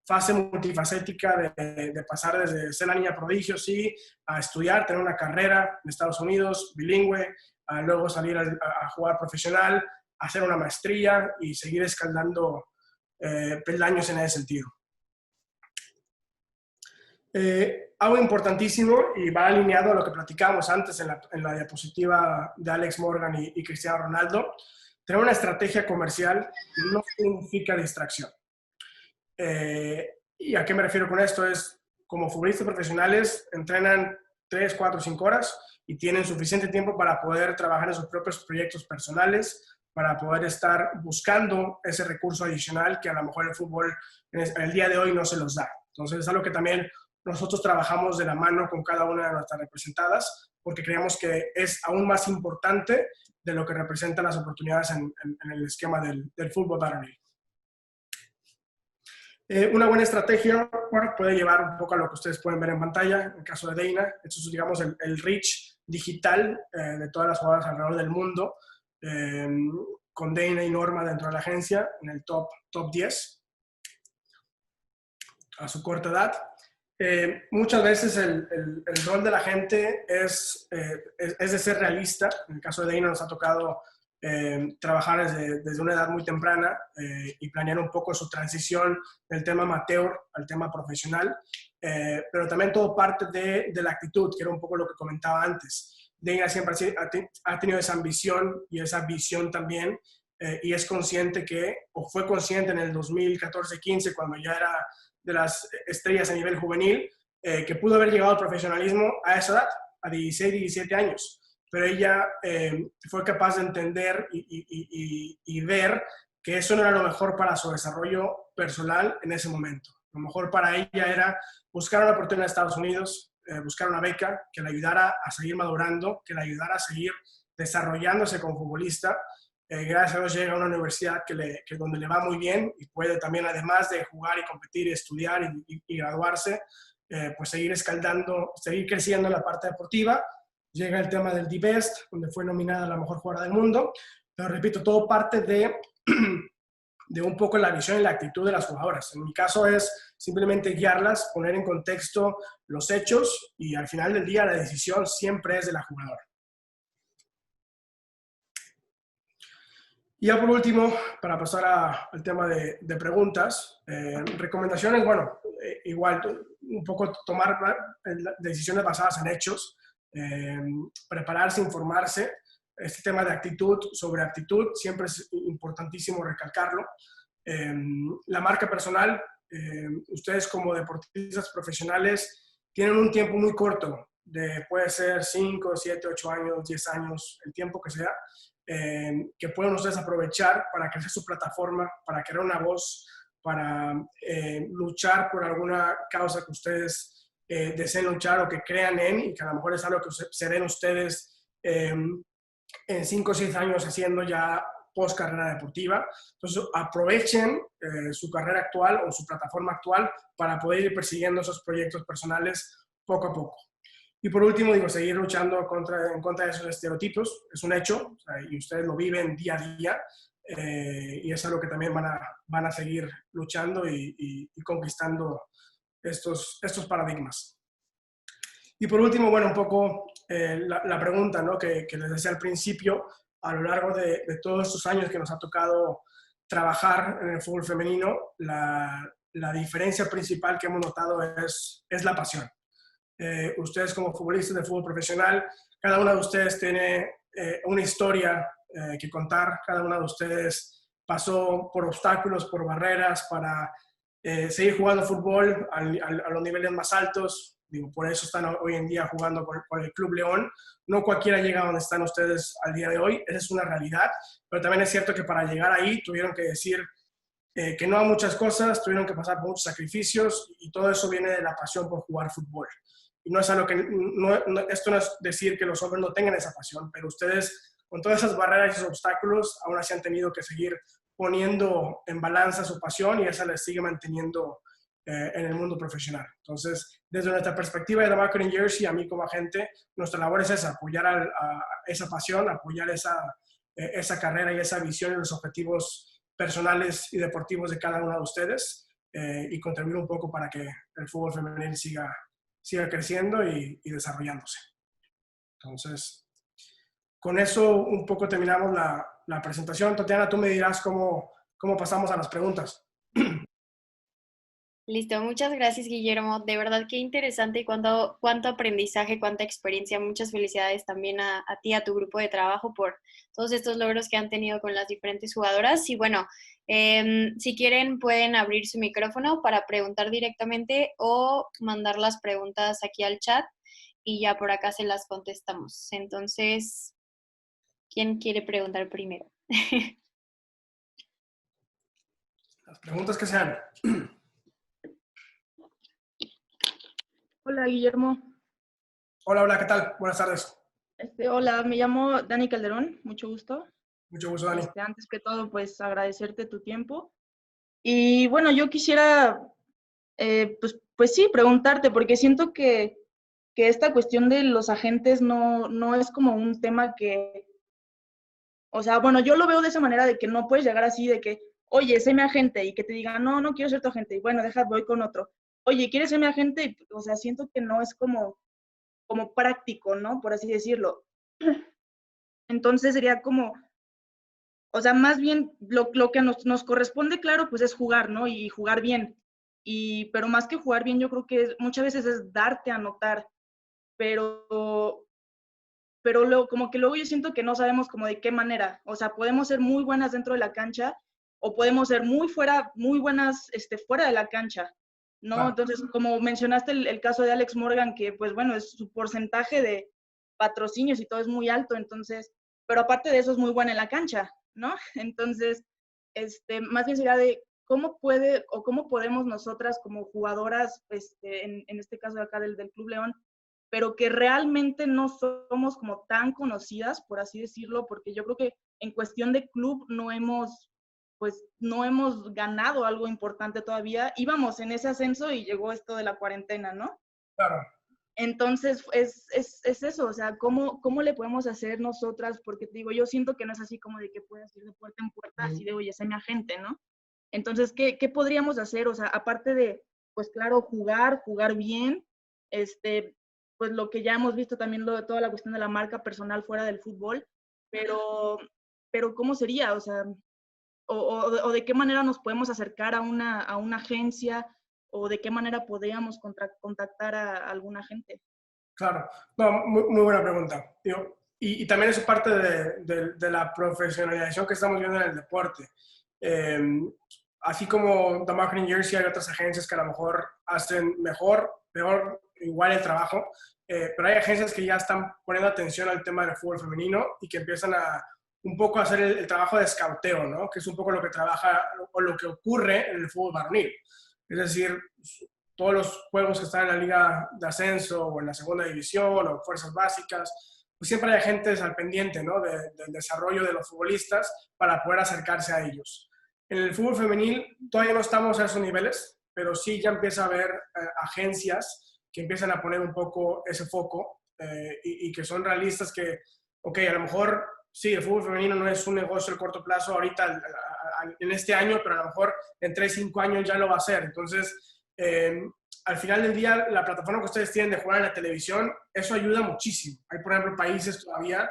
fase multifacética de pasar desde ser la niña prodigio, sí, a estudiar, tener una carrera en Estados Unidos, bilingüe, a luego salir a jugar profesional, hacer una maestría y seguir escalando peldaños en ese sentido. Algo importantísimo y va alineado a lo que platicábamos antes en la diapositiva de Alex Morgan y Cristiano Ronaldo. Tener una estrategia comercial no significa distracción. ¿Y a qué me refiero con esto? Es, como futbolistas profesionales, entrenan 3, 4, 5 horas y tienen suficiente tiempo para poder trabajar en sus propios proyectos personales, para poder estar buscando ese recurso adicional que a lo mejor el fútbol en el día de hoy no se los da. Entonces es algo que también nosotros trabajamos de la mano con cada una de nuestras representadas porque creemos que es aún más importante de lo que representan las oportunidades en el esquema del fútbol varonil. Una buena estrategia, bueno, puede llevar un poco a lo que ustedes pueden ver en pantalla. En el caso de Dana, esto es, digamos, el reach digital de todas las jugadoras alrededor del mundo, con Dana y Norma dentro de la agencia en el top 10 a su corta edad. Muchas veces el rol de la gente es de ser realista. En el caso de Dana nos ha tocado trabajar desde una edad muy temprana y planear un poco su transición del tema amateur al tema profesional, pero también todo parte de la actitud, que era un poco lo que comentaba antes. Dana siempre ha tenido esa ambición y esa visión también, y es consciente o fue consciente en el 2014-15, cuando ya era de las estrellas a nivel juvenil, que pudo haber llegado al profesionalismo a esa edad, a 16, 17 años. Pero ella fue capaz de entender y ver que eso no era lo mejor para su desarrollo personal en ese momento. Lo mejor para ella era buscar una oportunidad en Estados Unidos, buscar una beca que le ayudara a seguir madurando, que le ayudara a seguir desarrollándose como futbolista. Gracias a Dios llega a una universidad donde le va muy bien y puede también, además de jugar y competir y estudiar y graduarse, pues seguir escalando, seguir creciendo en la parte deportiva. Llega el tema del D-Best, donde fue nominada a la mejor jugadora del mundo. Pero repito, todo parte de un poco la visión y la actitud de las jugadoras. En mi caso es simplemente guiarlas, poner en contexto los hechos y al final del día la decisión siempre es de la jugadora. Y ya por último, para pasar al tema de preguntas, recomendaciones, bueno, igual un poco tomar decisiones basadas en hechos, prepararse, informarse. Este tema de actitud sobre aptitud siempre es importantísimo recalcarlo. La marca personal, ustedes como deportistas profesionales tienen un tiempo muy corto, puede ser 5, 7, 8 años, 10 años, el tiempo que sea, que pueden ustedes aprovechar para crecer su plataforma, para crear una voz, para luchar por alguna causa que ustedes deseen luchar o que crean en, y que a lo mejor es algo que se ven ustedes en 5 o 6 años haciendo ya post carrera deportiva. Entonces aprovechen su carrera actual o su plataforma actual para poder ir persiguiendo esos proyectos personales poco a poco. Y por último, digo, seguir luchando en contra de esos estereotipos. Es un hecho, o sea, y ustedes lo viven día a día, y es algo que también van a seguir luchando y conquistando estos paradigmas. Y por último, bueno, un poco la pregunta, ¿no?, que les decía al principio. A lo largo de todos estos años que nos ha tocado trabajar en el fútbol femenino, la diferencia principal que hemos notado es la pasión. Ustedes como futbolistas de fútbol profesional, cada una de ustedes tiene una historia que contar. Cada una de ustedes pasó por obstáculos, por barreras para seguir jugando fútbol a los niveles más altos. Digo, por eso están hoy en día jugando por el Club León. No cualquiera llega a donde están ustedes al día de hoy, esa es una realidad, pero también es cierto que para llegar ahí tuvieron que decir que no a muchas cosas, tuvieron que pasar por muchos sacrificios, y todo eso viene de la pasión por jugar fútbol. Y no es algo que, esto no es decir que los hombres no tengan esa pasión, pero ustedes con todas esas barreras y esos obstáculos aún así han tenido que seguir poniendo en balanza su pasión, y esa les sigue manteniendo en el mundo profesional. Entonces, desde nuestra perspectiva de la Marketing Jersey, a mí como agente, nuestra labor es esa, apoyar a esa pasión, apoyar esa carrera y esa visión y los objetivos personales y deportivos de cada uno de ustedes, y contribuir un poco para que el fútbol femenil siga creciendo y desarrollándose. Entonces, con eso un poco terminamos la presentación. Tatiana, tú me dirás cómo pasamos a las preguntas. Listo, muchas gracias, Guillermo. De verdad qué interesante y cuánto aprendizaje, cuánta experiencia. Muchas felicidades también a ti, a tu grupo de trabajo por todos estos logros que han tenido con las diferentes jugadoras. Y bueno, si quieren pueden abrir su micrófono para preguntar directamente o mandar las preguntas aquí al chat y ya por acá se las contestamos. Entonces, ¿quién quiere preguntar primero? Las preguntas que sean. Hola, Guillermo. Hola, hola, ¿qué tal? Buenas tardes. Hola, me llamo Dani Calderón, mucho gusto. Mucho gusto, Dani. Antes que todo, pues agradecerte tu tiempo. Y bueno, yo quisiera, pues sí, preguntarte, porque siento que esta cuestión de los agentes no es como un tema que, o sea, bueno, yo lo veo de esa manera de que no puedes llegar así de que, oye, sé mi agente, y que te digan, no, no quiero ser tu agente, y bueno, deja, voy con otro. Oye, ¿quieres ser mi agente? O sea, siento que no es como práctico, ¿no? Por así decirlo. Entonces sería como, o sea, más bien lo que nos corresponde, claro, pues es jugar, ¿no? Y jugar bien. Pero más que jugar bien, yo creo que muchas veces es darte a notar, pero, pero luego, como que luego yo siento que no sabemos como de qué manera. O sea, podemos ser muy buenas dentro de la cancha o podemos ser muy buenas fuera de la cancha, ¿no? Claro, Entonces, como mencionaste el caso de Alex Morgan, que pues bueno, es su porcentaje de patrocinios y todo es muy alto, entonces, pero aparte de eso es muy buena en la cancha, ¿no? Entonces, más bien sería de cómo puede o cómo podemos nosotras como jugadoras, en este caso de acá del Club León, pero que realmente no somos como tan conocidas, por así decirlo, porque yo creo que en cuestión de club no hemos ganado algo importante todavía. Íbamos en ese ascenso y llegó esto de la cuarentena, ¿no? claro. Entonces, es eso, o sea, ¿cómo le podemos hacer nosotras? Porque te digo, yo siento que no es así como de que puedas ir de puerta en puerta, así de, oye, sé mi agente, ¿no? Entonces, ¿qué podríamos hacer? O sea, aparte de, pues claro, jugar bien, pues lo que ya hemos visto también, toda la cuestión de la marca personal fuera del fútbol, pero, pero ¿cómo sería? O sea, o de qué manera nos podemos acercar a una agencia, o de qué manera podríamos contactar a alguna agente. Claro, no, muy buena pregunta. Digo, y también es parte de la profesionalización que estamos viendo en el deporte. Eh, Así como The Marketing Jersey, hay otras agencias que a lo mejor hacen mejor, peor, igual el trabajo, pero hay agencias que ya están poniendo atención al tema del fútbol femenino y que empiezan a un poco a hacer el trabajo de escauteo, ¿no? Que es un poco lo que trabaja o lo que ocurre en el fútbol varonil. Es decir, todos los juegos que están en la liga de ascenso o en la segunda división o fuerzas básicas, pues siempre hay agentes al pendiente, ¿no? Del desarrollo de los futbolistas para poder acercarse a ellos. En el fútbol femenil todavía no estamos a esos niveles, pero sí ya empieza a haber agencias que empiezan a poner un poco ese foco y que son realistas que, ok, a lo mejor sí, el fútbol femenino no es un negocio a corto plazo ahorita en este año, pero a lo mejor en 3, 5 años ya lo va a ser. Entonces, al final del día, la plataforma que ustedes tienen de jugar en la televisión, eso ayuda muchísimo. Hay, por ejemplo, países todavía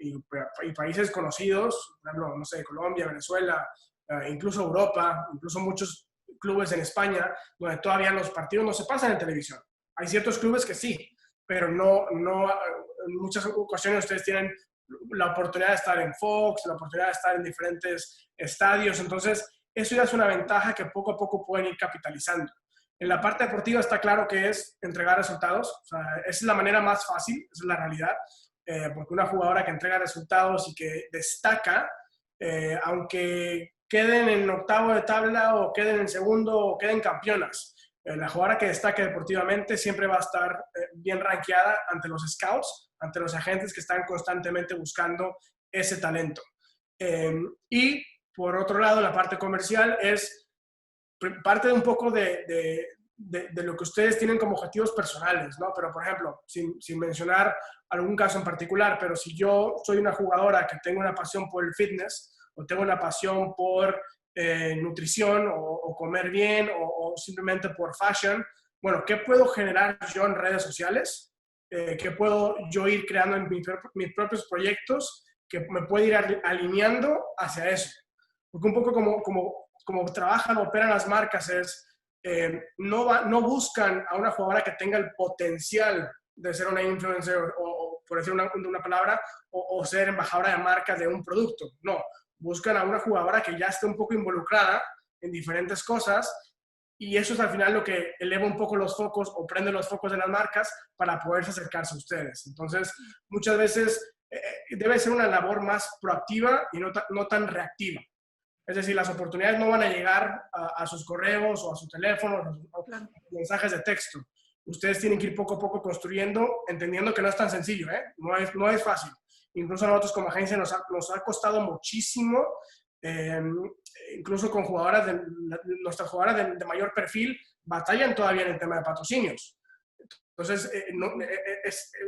y países conocidos, por ejemplo, no sé, Colombia, Venezuela, incluso Europa, incluso muchos clubes en España, donde todavía los partidos no se pasan en televisión. Hay ciertos clubes que sí, pero en muchas ocasiones ustedes tienen la oportunidad de estar en Fox, la oportunidad de estar en diferentes estadios, entonces eso ya es una ventaja que poco a poco pueden ir capitalizando. En la parte deportiva está claro que es entregar resultados, o sea, esa es la manera más fácil, esa es la realidad, porque una jugadora que entrega resultados y que destaca, aunque queden en octavo de tabla o queden en segundo o queden campeonas, la jugadora que destaque deportivamente siempre va a estar bien rankeada ante los scouts, ante los agentes que están constantemente buscando ese talento. Y por otro lado, la parte comercial es parte de un poco de lo que ustedes tienen como objetivos personales, ¿no? Pero, por ejemplo, sin mencionar algún caso en particular, pero si yo soy una jugadora que tengo una pasión por el fitness o tengo una pasión por nutrición o comer bien o simplemente por fashion, bueno, ¿qué puedo generar yo en redes sociales? ¿Qué puedo yo ir creando en mis propios proyectos que me puede ir alineando hacia eso? Porque un poco como trabajan, operan las marcas es, no buscan a una jugadora que tenga el potencial de ser una influencer o por decir una palabra, o ser embajadora de marca de un producto. No, buscan a una jugadora que ya esté un poco involucrada en diferentes cosas y eso es al final lo que eleva un poco los focos o prende los focos de las marcas para poderse acercarse a ustedes. Entonces, muchas veces debe ser una labor más proactiva y no tan reactiva. Es decir, las oportunidades no van a llegar a sus correos o a su teléfono, o a sus mensajes de texto. ustedes tienen que ir poco a poco construyendo, entendiendo que no es tan sencillo, ¿eh? No es fácil. Incluso a nosotros como agencia nos ha costado muchísimo, incluso con nuestras jugadoras de mayor perfil batallan todavía en el tema de patrocinios. Entonces,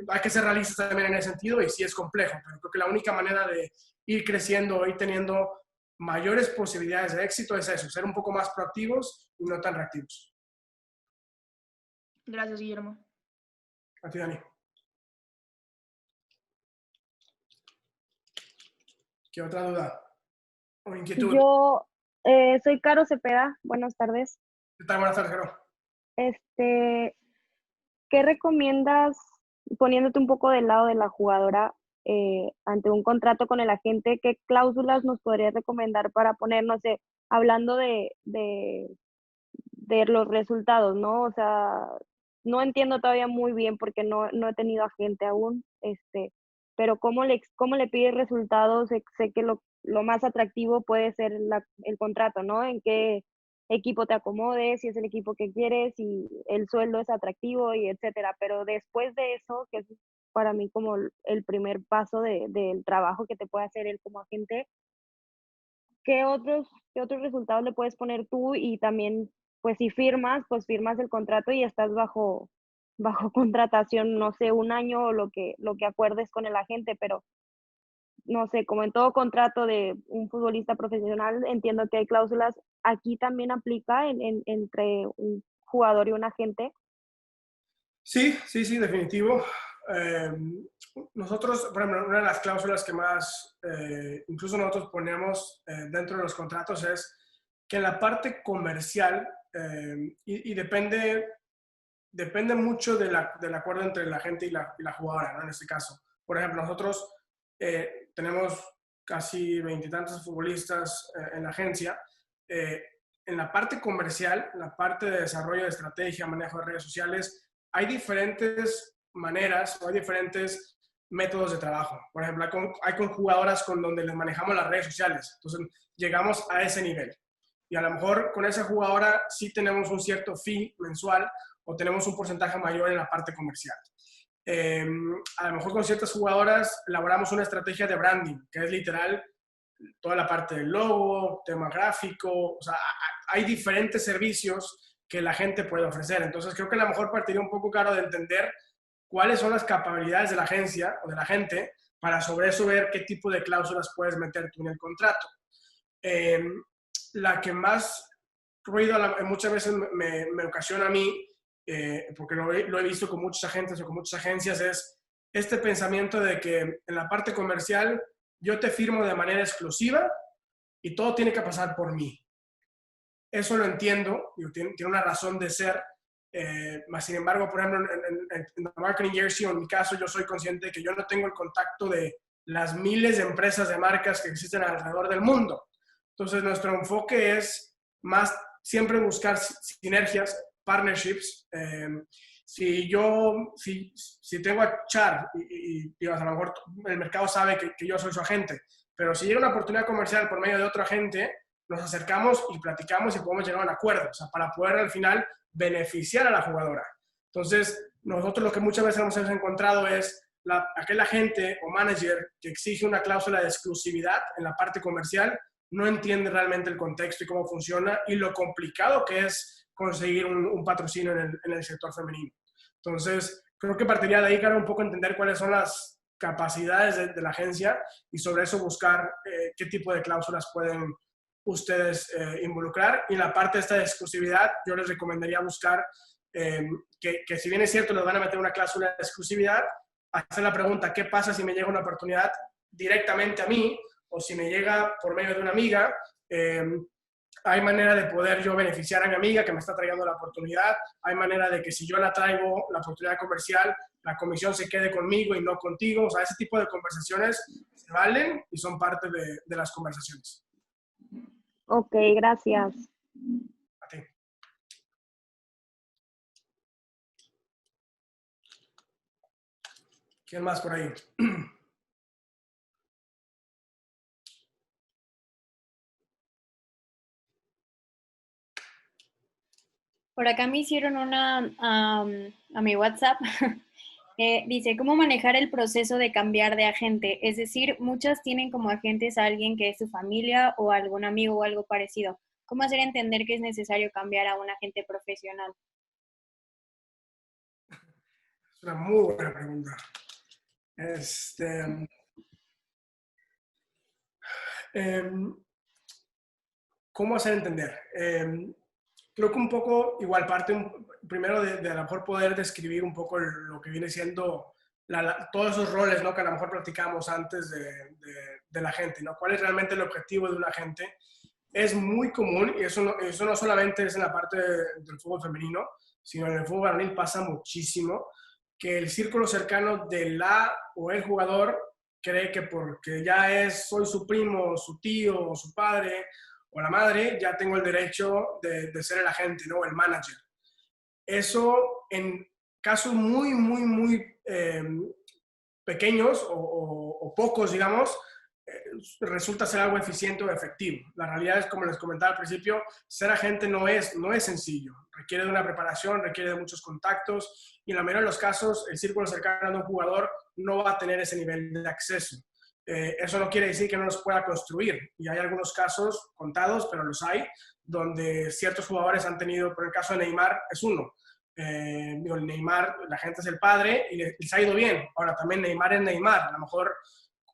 hay que ser realistas también en ese sentido y sí es complejo, pero creo que la única manera de ir creciendo y teniendo mayores posibilidades de éxito es eso, ser un poco más proactivos y no tan reactivos. Gracias, Guillermo. A ti, Dani. ¿Qué otra duda o inquietud? Yo soy Caro Cepeda. Buenas tardes. ¿Qué tal? Buenas tardes, Caro. ¿Qué recomiendas, poniéndote un poco del lado de la jugadora, ante un contrato con el agente? ¿Qué cláusulas nos podrías recomendar para poner, no sé, hablando de los resultados, ¿no? O sea, no entiendo todavía muy bien porque no he tenido agente aún, pero ¿cómo le pides resultados? Sé que lo más atractivo puede ser el contrato, ¿no? En qué equipo te acomodes, si es el equipo que quieres, si el sueldo es atractivo y etcétera. Pero después de eso, que es para mí como el primer paso del trabajo que te puede hacer él como agente, ¿qué otros resultados le puedes poner tú? Y también, pues si firmas, pues firmas el contrato y estás bajo contratación, no sé, un año o lo que acuerdes con el agente, pero no sé, como en todo contrato de un futbolista profesional, entiendo que hay cláusulas. ¿Aquí también aplica entre un jugador y un agente? Sí, definitivo. Nosotros, por ejemplo, una de las cláusulas que más, incluso nosotros ponemos dentro de los contratos es que en la parte comercial, y depende mucho del acuerdo entre la gente y la jugadora, ¿no? En este caso. Por ejemplo, nosotros tenemos casi 20 y tantos futbolistas en la agencia. En la parte comercial, en la parte de desarrollo de estrategia, manejo de redes sociales, hay diferentes maneras o hay diferentes métodos de trabajo. Por ejemplo, hay con jugadoras con donde les manejamos las redes sociales. Entonces, llegamos a ese nivel. Y a lo mejor con esa jugadora sí tenemos un cierto fee mensual o tenemos un porcentaje mayor en la parte comercial. A lo mejor con ciertas jugadoras elaboramos una estrategia de branding, que es literal toda la parte del logo, tema gráfico, o sea, hay diferentes servicios que la gente puede ofrecer. Entonces creo que a lo mejor partiría un poco claro de entender cuáles son las capacidades de la agencia o de la gente para sobre eso ver qué tipo de cláusulas puedes meter tú en el contrato. La que más ruido muchas veces me ocasiona a mí, porque lo he visto con muchos agentes o con muchas agencias, es este pensamiento de que en la parte comercial yo te firmo de manera exclusiva y todo tiene que pasar por mí. Eso lo entiendo, tiene una razón de ser, más sin embargo, por ejemplo, en The Marketing Jersey, o en mi caso, yo soy consciente de que yo no tengo el contacto de las miles de empresas de marcas que existen alrededor del mundo. Entonces, nuestro enfoque es más siempre buscar sinergias, partnerships. Si tengo a Char y a lo mejor el mercado sabe que yo soy su agente, pero si llega una oportunidad comercial por medio de otro agente, nos acercamos y platicamos y podemos llegar a un acuerdo, o sea, para poder al final beneficiar a la jugadora. Entonces, nosotros lo que muchas veces hemos encontrado es aquel agente o manager que exige una cláusula de exclusividad en la parte comercial no entiende realmente el contexto y cómo funciona y lo complicado que es conseguir un patrocinio en el sector femenino. Entonces, creo que partiría de ahí, Caro, un poco entender cuáles son las capacidades de la agencia y sobre eso buscar qué tipo de cláusulas pueden ustedes involucrar. Y la parte esta de exclusividad, yo les recomendaría buscar que si bien es cierto, les van a meter una cláusula de exclusividad, hacer la pregunta, ¿qué pasa si me llega una oportunidad directamente a mí o si me llega por medio de una amiga? Hay manera de poder yo beneficiar a mi amiga que me está trayendo la oportunidad. Hay manera de que si yo la traigo la oportunidad comercial, la comisión se quede conmigo y no contigo. O sea, ese tipo de conversaciones se valen y son parte de las conversaciones. Ok, gracias. A ti. ¿Quién más por ahí? Por acá me hicieron una a mi WhatsApp. Dice, ¿cómo manejar el proceso de cambiar de agente? Es decir, muchas tienen como agentes a alguien que es su familia o algún amigo o algo parecido. ¿Cómo hacer entender que es necesario cambiar a un agente profesional? Es una muy buena pregunta. Em, ¿Cómo hacer entender? Creo que un poco, igual parte primero de a lo mejor poder describir un poco lo que viene siendo todos esos roles, ¿no? Que a lo mejor platicamos antes de la gente, ¿no? ¿Cuál es realmente el objetivo de un agente? Es muy común, y eso no solamente es en la parte del fútbol femenino, sino en el fútbol varonil pasa muchísimo, que el círculo cercano de la o el jugador cree que porque ya soy su primo, su tío, o su padre, o la madre, ya tengo el derecho de ser el agente, ¿no? El manager. Eso en casos muy, muy, muy pequeños o pocos, digamos, resulta ser algo eficiente o efectivo. La realidad es, como les comentaba al principio, ser agente no es sencillo. Requiere de una preparación, requiere de muchos contactos y en la mayoría de los casos el círculo cercano de un jugador no va a tener ese nivel de acceso. Eso no quiere decir que no los pueda construir. Y hay algunos casos contados, pero los hay, donde ciertos jugadores han tenido, por el caso de Neymar, es uno. El Neymar, la gente es el padre y les ha ido bien. Ahora, también Neymar es Neymar. A lo mejor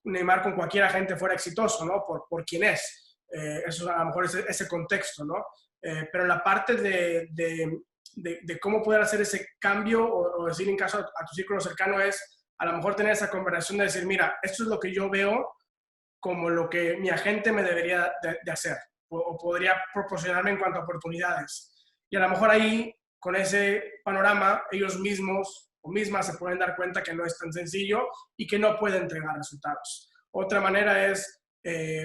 Neymar con cualquier agente fuera exitoso, ¿no? Por quién es. Eso a lo mejor es ese contexto, ¿no? Pero la parte de cómo poder hacer ese cambio o decir en caso a tu círculo cercano es a lo mejor tener esa conversación de decir, mira, esto es lo que yo veo como lo que mi agente me debería de hacer o podría proporcionarme en cuanto a oportunidades. Y a lo mejor ahí, con ese panorama, ellos mismos o mismas se pueden dar cuenta que no es tan sencillo y que no pueden entregar resultados. Otra manera es,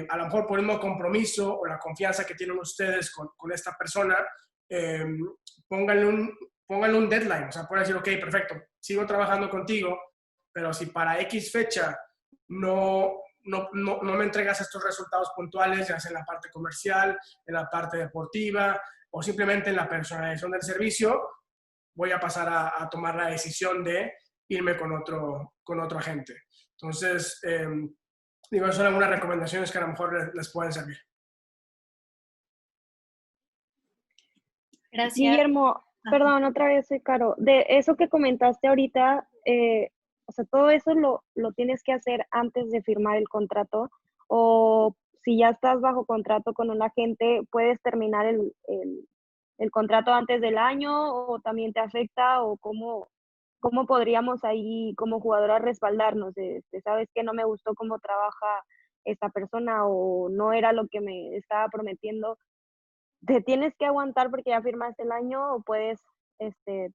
a lo mejor por el mismo compromiso o la confianza que tienen ustedes con esta persona, pónganle un deadline. O sea, pueden decir, ok, perfecto, sigo trabajando contigo, pero si para X fecha no me entregas estos resultados puntuales, ya sea en la parte comercial, en la parte deportiva o simplemente en la personalización del servicio, voy a pasar a tomar la decisión de irme con otro agente. Entonces, digo, son algunas recomendaciones que a lo mejor les pueden servir. Gracias. Guillermo, perdón, otra vez, Caro, de eso que comentaste ahorita, o sea, todo eso lo tienes que hacer antes de firmar el contrato, o si ya estás bajo contrato con un agente, puedes terminar el contrato antes del año, o también te afecta, o cómo podríamos ahí como jugadora respaldarnos, sabes que no me gustó cómo trabaja esta persona, o no era lo que me estaba prometiendo. ¿Te tienes que aguantar porque ya firmaste el año o puedes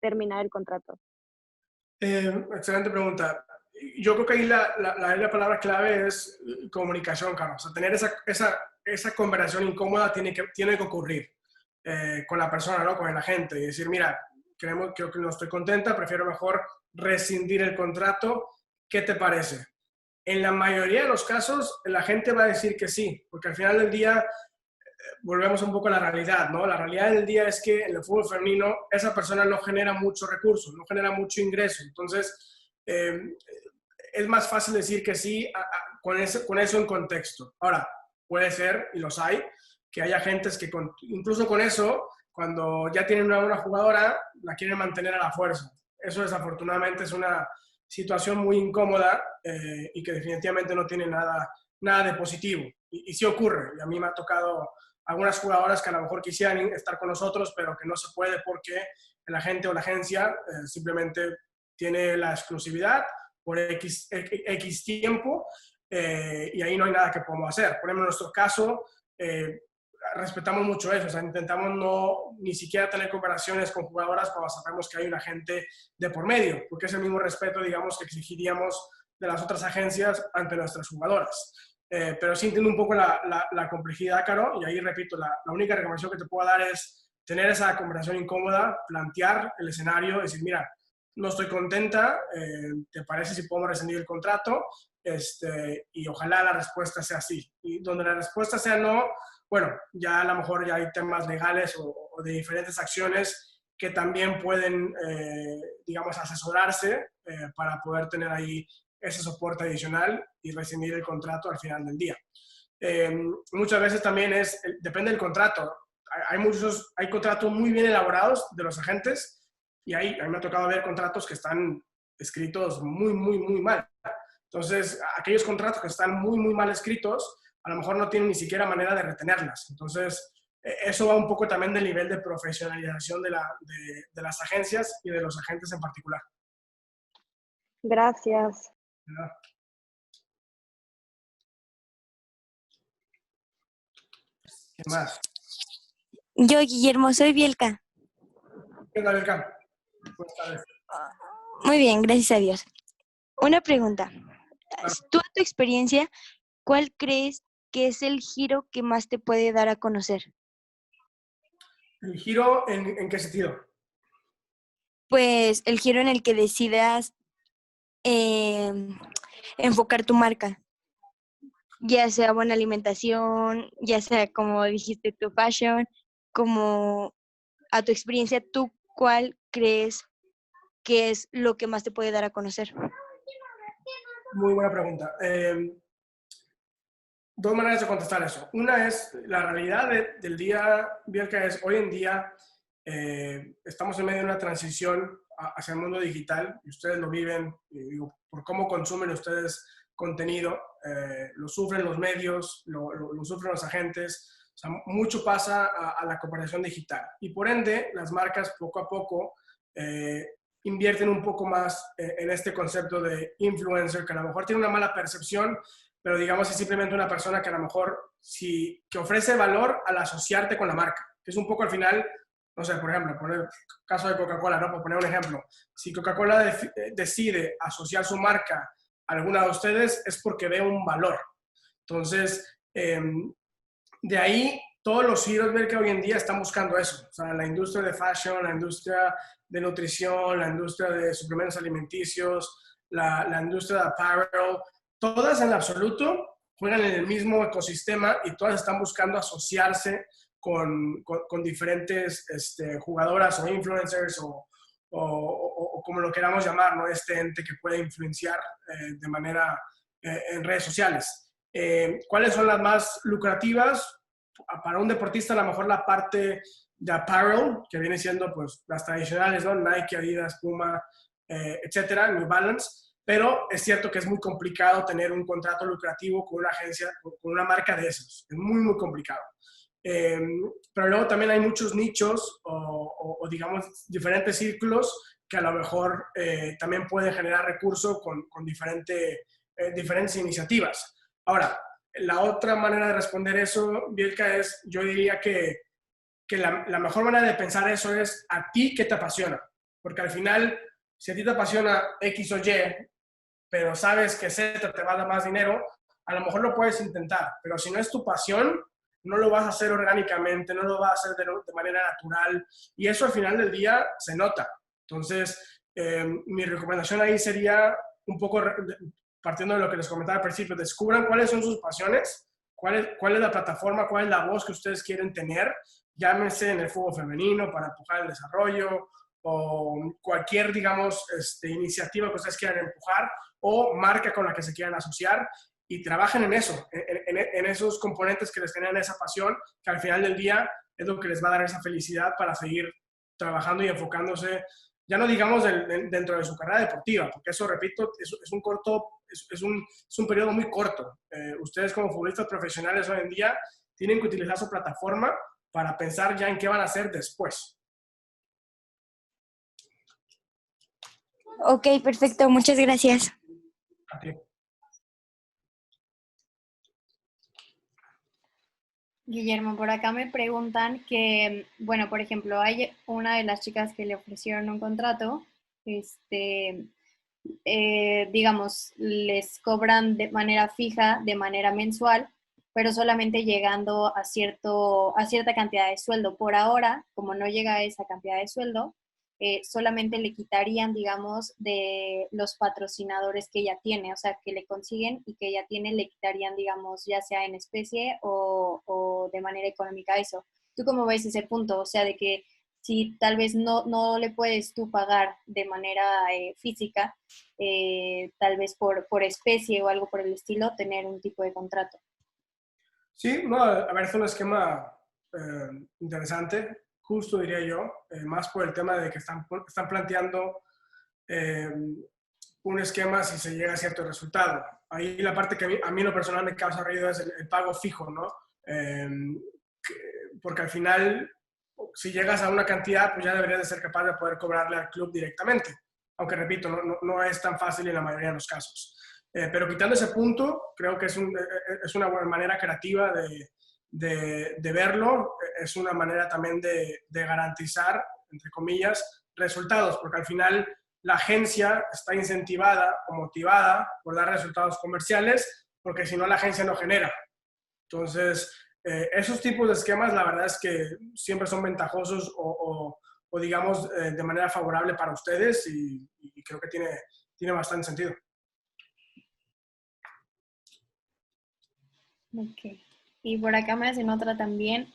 terminar el contrato? Excelente pregunta. Yo creo que ahí la palabra clave es comunicación, Carlos. O sea, tener esa conversación incómoda tiene que ocurrir con la persona, ¿no? Con el agente y decir, mira, creo que no estoy contenta, prefiero mejor rescindir el contrato. ¿Qué te parece? En la mayoría de los casos, el agente va a decir que sí, porque al final del día volvemos un poco a la realidad, ¿no? La realidad del día es que en el fútbol femenino esa persona no genera muchos recursos, no genera mucho ingreso. Entonces, es más fácil decir que sí con eso en contexto. Ahora, puede ser, y los hay, que hay agentes que incluso con eso, cuando ya tienen una buena jugadora, la quieren mantener a la fuerza. Eso desafortunadamente es una situación muy incómoda y que definitivamente no tiene nada de positivo. Y sí ocurre, y a mí me ha tocado algunas jugadoras que a lo mejor quisieran estar con nosotros, pero que no se puede porque el agente o la agencia simplemente tiene la exclusividad por X tiempo y ahí no hay nada que podamos hacer. Por ejemplo, en nuestro caso, respetamos mucho eso, o sea, intentamos ni siquiera tener conversaciones con jugadoras cuando sabemos que hay un agente de por medio, porque es el mismo respeto, digamos, que exigiríamos de las otras agencias ante nuestras jugadoras. Pero sí entiendo un poco la complejidad, Caro, y ahí repito, la única recomendación que te puedo dar es tener esa conversación incómoda, plantear el escenario, decir, mira, no estoy contenta, ¿te parece si podemos rescindir el contrato? Y ojalá la respuesta sea sí. Y donde la respuesta sea no, bueno, ya a lo mejor ya hay temas legales o de diferentes acciones que también pueden, digamos, asesorarse para poder tener ahí ese soporte adicional y rescindir el contrato al final del día. Muchas veces también depende del contrato. Hay contratos muy bien elaborados de los agentes y a mí me ha tocado ver contratos que están escritos muy, muy, muy mal. Entonces, aquellos contratos que están muy, muy mal escritos, a lo mejor no tienen ni siquiera manera de retenerlas. Entonces, eso va un poco también del nivel de profesionalización de las agencias y de los agentes en particular. Gracias. ¿Verdad? ¿Qué más? Yo, Guillermo, soy Bielka. ¿Qué tal, Belka? Buenas tardes. Muy bien, gracias a Dios. Una pregunta. Claro. Tú, en tu experiencia, ¿cuál crees que es el giro que más te puede dar a conocer? ¿El giro en qué sentido? Pues el giro en el que decidas enfocar tu marca, ya sea buena alimentación, ya sea como dijiste tu fashion, como a tu experiencia, ¿tú cuál crees que es lo que más te puede dar a conocer? Muy buena pregunta. Dos maneras de contestar eso. Una es la realidad del día, Bielka, es hoy en día estamos en medio de una transición hacia el mundo digital y ustedes lo viven, y digo, por cómo consumen ustedes contenido, lo sufren los medios, lo sufren los agentes, o sea, mucho pasa a la cooperación digital y por ende las marcas poco a poco invierten un poco más en este concepto de influencer, que a lo mejor tiene una mala percepción, pero digamos es simplemente una persona que a lo mejor que ofrece valor al asociarte con la marca, que es un poco al final, no sé, por ejemplo, poner el caso de Coca-Cola, ¿no? Por poner un ejemplo, si Coca-Cola decide asociar su marca a alguna de ustedes es porque ve un valor. Entonces, de ahí todos los giros que hoy en día están buscando eso. O sea, la industria de fashion, la industria de nutrición, la industria de suplementos alimenticios, la industria de apparel, todas en absoluto juegan en el mismo ecosistema y todas están buscando asociarse con diferentes jugadoras o influencers o como lo queramos llamar, ¿no? Este ente que puede influenciar de manera en redes sociales. ¿Cuáles son las más lucrativas? Para un deportista a lo mejor la parte de apparel, que viene siendo pues las tradicionales, ¿no? Nike, Adidas, Puma, etcétera, New Balance, pero es cierto que es muy complicado tener un contrato lucrativo con una agencia, con una marca de esos, es muy, muy complicado. Pero luego también hay muchos nichos o digamos diferentes círculos que a lo mejor también pueden generar recursos con diferentes iniciativas. Ahora, la otra manera de responder eso, Bielka, yo diría que la mejor manera de pensar eso es a ti qué te apasiona. Porque al final, si a ti te apasiona X o Y, pero sabes que Z te va a dar más dinero, a lo mejor lo puedes intentar. Pero si no es tu pasión, no lo vas a hacer orgánicamente, no lo vas a hacer de manera natural. Y eso al final del día se nota. Entonces, mi recomendación ahí sería un poco partiendo de lo que les comentaba al principio, descubran cuáles son sus pasiones, cuál es la plataforma, cuál es la voz que ustedes quieren tener, llámese en el fútbol femenino para empujar el desarrollo o cualquier, digamos, iniciativa que ustedes quieran empujar o marca con la que se quieran asociar y trabajen en eso, en esos componentes que les generan esa pasión, que al final del día es lo que les va a dar esa felicidad para seguir trabajando y enfocándose, ya no digamos dentro de su carrera deportiva, porque eso, repito, es un periodo muy corto. Ustedes como futbolistas profesionales hoy en día tienen que utilizar su plataforma para pensar ya en qué van a hacer después. Ok, perfecto, muchas gracias. Okay. Guillermo, por acá me preguntan que, bueno, por ejemplo, hay una de las chicas que le ofrecieron un contrato, digamos, les cobran de manera fija, de manera mensual, pero solamente llegando a cierta cantidad de sueldo. Por ahora, como no llega a esa cantidad de sueldo, solamente le quitarían, digamos, de los patrocinadores que ella tiene, o sea, que le consiguen y que ella tiene, le quitarían, digamos, ya sea en especie o de manera económica eso. ¿Tú cómo ves ese punto? O sea, de que si tal vez no le puedes tú pagar de manera física, tal vez por especie o algo por el estilo, tener un tipo de contrato. Sí, no, a ver, es un esquema interesante, justo diría yo, más por el tema de que están planteando eh, un esquema si se llega a cierto resultado. Ahí la parte que a mí en lo personal me causa ruido es el pago fijo, ¿no? Eh, porque al final, si llegas a una cantidad, pues ya deberías de ser capaz de poder cobrarle al club directamente. Aunque repito, no es tan fácil en la mayoría de los casos. Pero quitando ese punto, creo que es una buena manera creativa de verlo. Es una manera también de garantizar, entre comillas, resultados, porque al final la agencia está incentivada o motivada por dar resultados comerciales, porque si no la agencia no genera. Entonces, esos tipos de esquemas, la verdad es que siempre son ventajosos o digamos, de manera favorable para ustedes y creo que tiene bastante sentido. Ok. Y por acá me hacen otra también.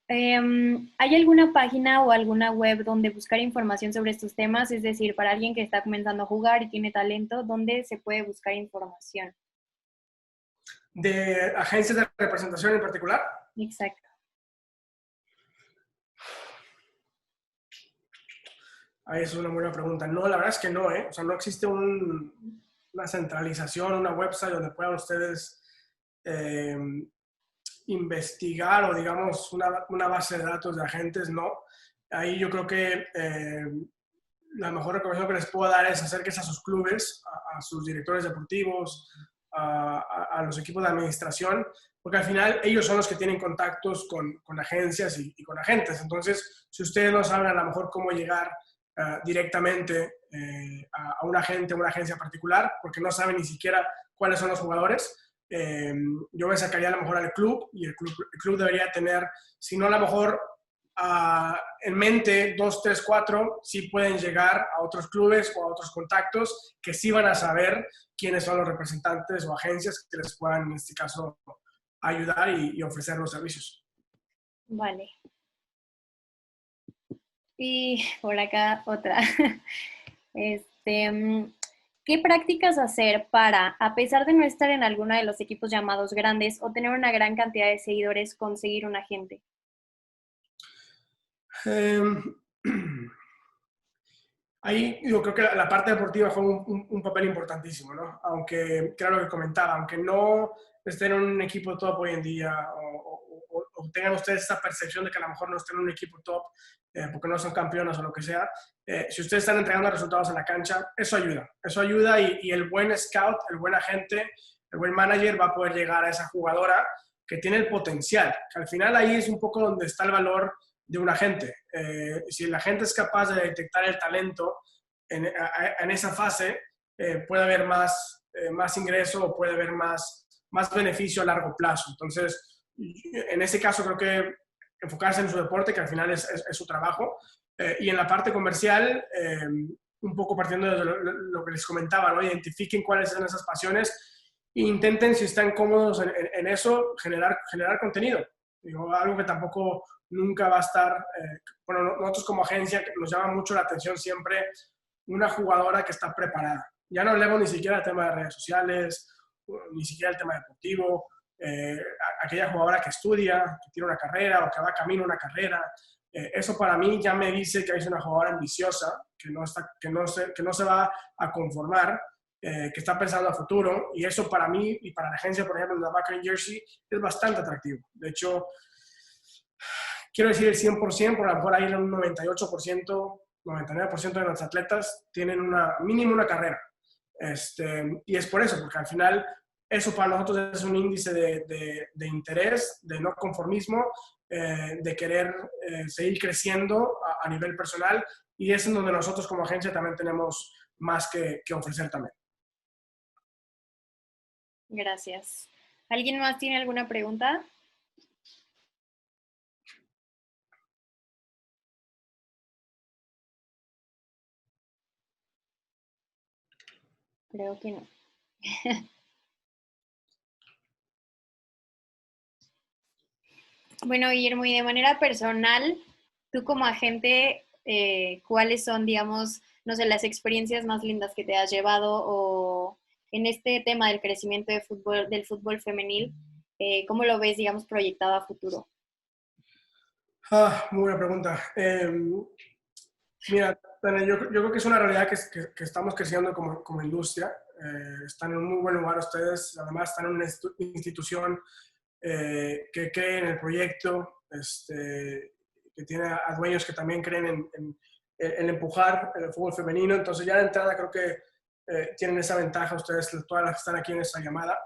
¿Hay alguna página o alguna web donde buscar información sobre estos temas? Es decir, para alguien que está comenzando a jugar y tiene talento, ¿dónde se puede buscar información? ¿De agencias de representación en particular? Exacto. Ahí es una buena pregunta. No, la verdad es que no, ¿eh? O sea, no existe una centralización, una website donde puedan ustedes eh, investigar o, digamos, una base de datos de agentes, no. Ahí yo creo que la mejor recomendación que les puedo dar es acérquense a sus clubes, a sus directores deportivos, a los equipos de administración, porque al final ellos son los que tienen contactos con agencias y con agentes. Entonces, si ustedes no saben a lo mejor cómo llegar directamente a un agente o una agencia particular, porque no saben ni siquiera cuáles son los jugadores, yo me sacaría a lo mejor al club y el club debería tener, si no a lo mejor en mente 2, 3, 4, sí pueden llegar a otros clubes o a otros contactos que sí van a saber quiénes son los representantes o agencias que les puedan, en este caso, ayudar y ofrecer los servicios. Vale. Y por acá otra. ¿Qué prácticas hacer para, a pesar de no estar en alguno de los equipos llamados grandes o tener una gran cantidad de seguidores, conseguir un agente? Ahí yo creo que la parte deportiva juega un papel importantísimo, ¿no? Aunque, claro lo que comentaba, aunque no estén en un equipo top hoy en día o tengan ustedes esa percepción de que a lo mejor no estén en un equipo top porque no son campeones o lo que sea, si ustedes están entregando resultados en la cancha, eso ayuda y el buen scout, el buen agente, el buen manager va a poder llegar a esa jugadora que tiene el potencial, que al final ahí es un poco donde está el valor de un agente. Si el agente es capaz de detectar el talento en esa fase, puede haber más ingreso o puede haber más beneficio a largo plazo. Entonces, en ese caso creo que enfocarse en su deporte, que al final es su trabajo, y en la parte comercial, un poco partiendo de lo que les comentaba, ¿no? Identifiquen cuáles son esas pasiones e intenten, si están cómodos en eso, generar contenido. Digo, algo que tampoco nunca va a estar, bueno, nosotros como agencia nos llama mucho la atención siempre una jugadora que está preparada. Ya no hablemos ni siquiera del tema de redes sociales, ni siquiera del tema deportivo, aquella jugadora que estudia, que tiene una carrera o que va camino a una carrera. Eso para mí ya me dice que es una jugadora ambiciosa, que no se va a conformar, que está pensando a futuro, y eso para mí y para la agencia, por ejemplo, de la Vaca en Jersey, es bastante atractivo. De hecho, quiero decir el 100%, pero a lo mejor ahí un 98%, 99% de los atletas tienen mínimo una carrera. Y es por eso, porque al final eso para nosotros es un índice de interés, de no conformismo, de querer seguir creciendo a nivel personal, y es en donde nosotros como agencia también tenemos más que ofrecer también. Gracias. ¿Alguien más tiene alguna pregunta? Creo que no. Bueno, Guillermo, y de manera personal, tú como agente, ¿cuáles son, digamos, no sé, las experiencias más lindas que te has llevado o en este tema del crecimiento del fútbol femenil, cómo lo ves, digamos, proyectado a futuro? Muy buena pregunta. Mira, Tania, yo creo que es una realidad que estamos creciendo como industria. Están en un muy buen lugar ustedes, además están en una institución que cree en el proyecto, que tiene a dueños que también creen en empujar el fútbol femenino. Entonces ya de entrada creo que tienen esa ventaja ustedes, todas las que están aquí en esta llamada.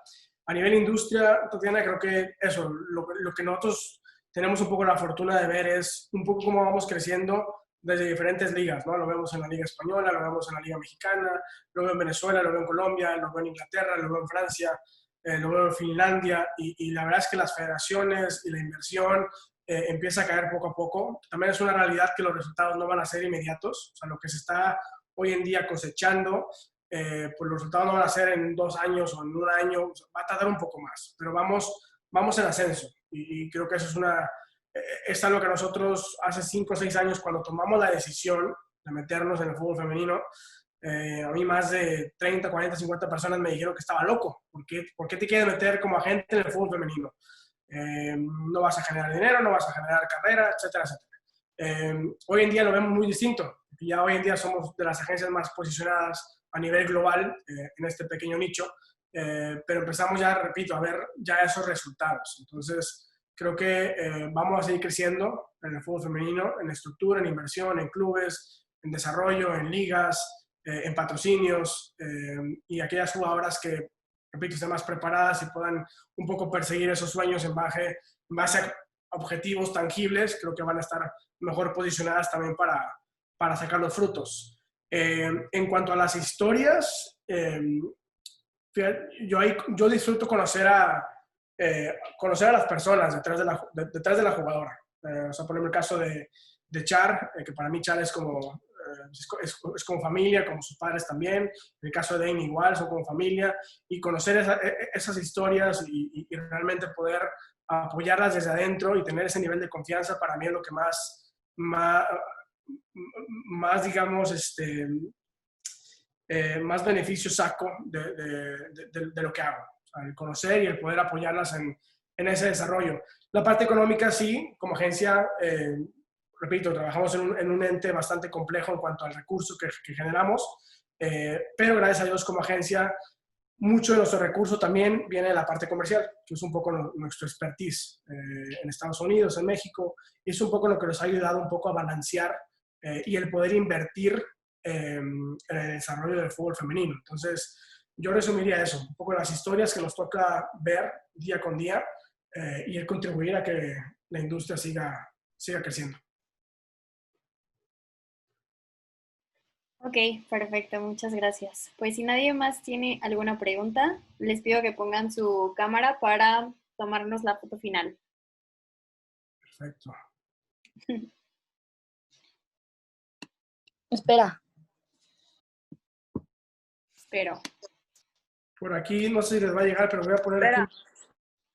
A nivel industria, Tatiana, creo que eso, lo que nosotros tenemos un poco la fortuna de ver es un poco cómo vamos creciendo desde diferentes ligas, ¿no? Lo vemos en la Liga Española, lo vemos en la Liga Mexicana, lo veo en Venezuela, lo veo en Colombia, lo veo en Inglaterra, lo veo en Francia, lo veo en Finlandia, y la verdad es que las federaciones y la inversión empieza a caer poco a poco. También es una realidad que los resultados no van a ser inmediatos, o sea, lo que se está hoy en día cosechando, pues los resultados no van a ser en 2 años o en 1 año, o sea, va a tardar un poco más, pero vamos en ascenso, y creo que eso es algo que nosotros hace 5 o 6 años, cuando tomamos la decisión de meternos en el fútbol femenino, a mí más de 30, 40, 50 personas me dijeron que estaba loco. ¿Por qué te quieres meter como agente en el fútbol femenino? No vas a generar dinero, no vas a generar carrera, etcétera, etcétera. Hoy en día lo vemos muy distinto. Ya hoy en día somos de las agencias más posicionadas a nivel global en este pequeño nicho, pero empezamos ya, repito, a ver ya esos resultados. Entonces, creo que vamos a seguir creciendo en el fútbol femenino, en estructura, en inversión, en clubes, en desarrollo, en ligas, en patrocinios, y aquellas jugadoras que, repito, estén más preparadas y puedan un poco perseguir esos sueños en base a objetivos tangibles, creo que van a estar mejor posicionadas también para sacar los frutos. En cuanto a las historias, yo disfruto conocer a las personas detrás de la jugadora. O sea, por ejemplo, el caso de Char, que para mí Char es como, es como familia, como sus padres también. En el caso de Dane igual, son como familia. Y conocer esas historias y realmente poder apoyarlas desde adentro y tener ese nivel de confianza, para mí es lo que más digamos, más beneficio saco de lo que hago. O sea, el conocer y el poder apoyarlas en ese desarrollo. La parte económica, sí, como agencia, repito, trabajamos en un ente bastante complejo en cuanto al recurso que generamos, pero gracias a Dios como agencia, mucho de nuestro recurso también viene de la parte comercial, que es un poco nuestro expertise en Estados Unidos, en México, y es un poco lo que nos ha ayudado un poco a balancear y el poder invertir en el desarrollo del fútbol femenino. Entonces, yo resumiría eso, un poco las historias que nos toca ver día con día y el contribuir a que la industria siga creciendo. Ok, perfecto, muchas gracias. Pues si nadie más tiene alguna pregunta, les pido que pongan su cámara para tomarnos la foto final. Perfecto. Espera. Espero. Por aquí, no sé si les va a llegar, pero voy a poner aquí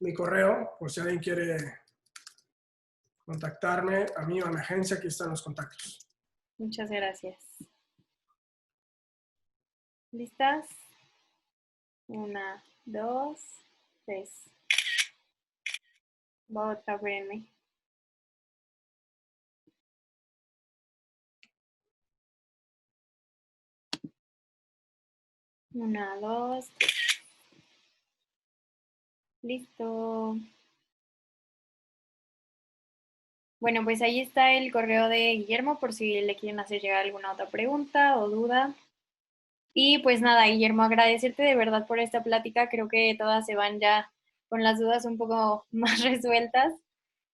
mi correo, por si alguien quiere contactarme, a mí o a mi agencia, aquí están los contactos. Muchas gracias. ¿Listas? 1, 2, 3. Otra, espérenme. Una, dos. Listo. Bueno, pues ahí está el correo de Guillermo por si le quieren hacer llegar alguna otra pregunta o duda. Y pues nada, Guillermo, agradecerte de verdad por esta plática. Creo que todas se van ya con las dudas un poco más resueltas.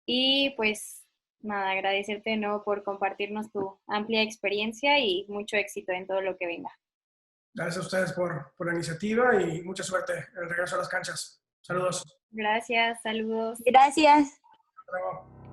Y pues nada, agradecerte de nuevo por compartirnos tu amplia experiencia y mucho éxito en todo lo que venga. Gracias a ustedes por la iniciativa y mucha suerte en el regreso a las canchas. Saludos. Gracias, saludos. Gracias. Hasta luego.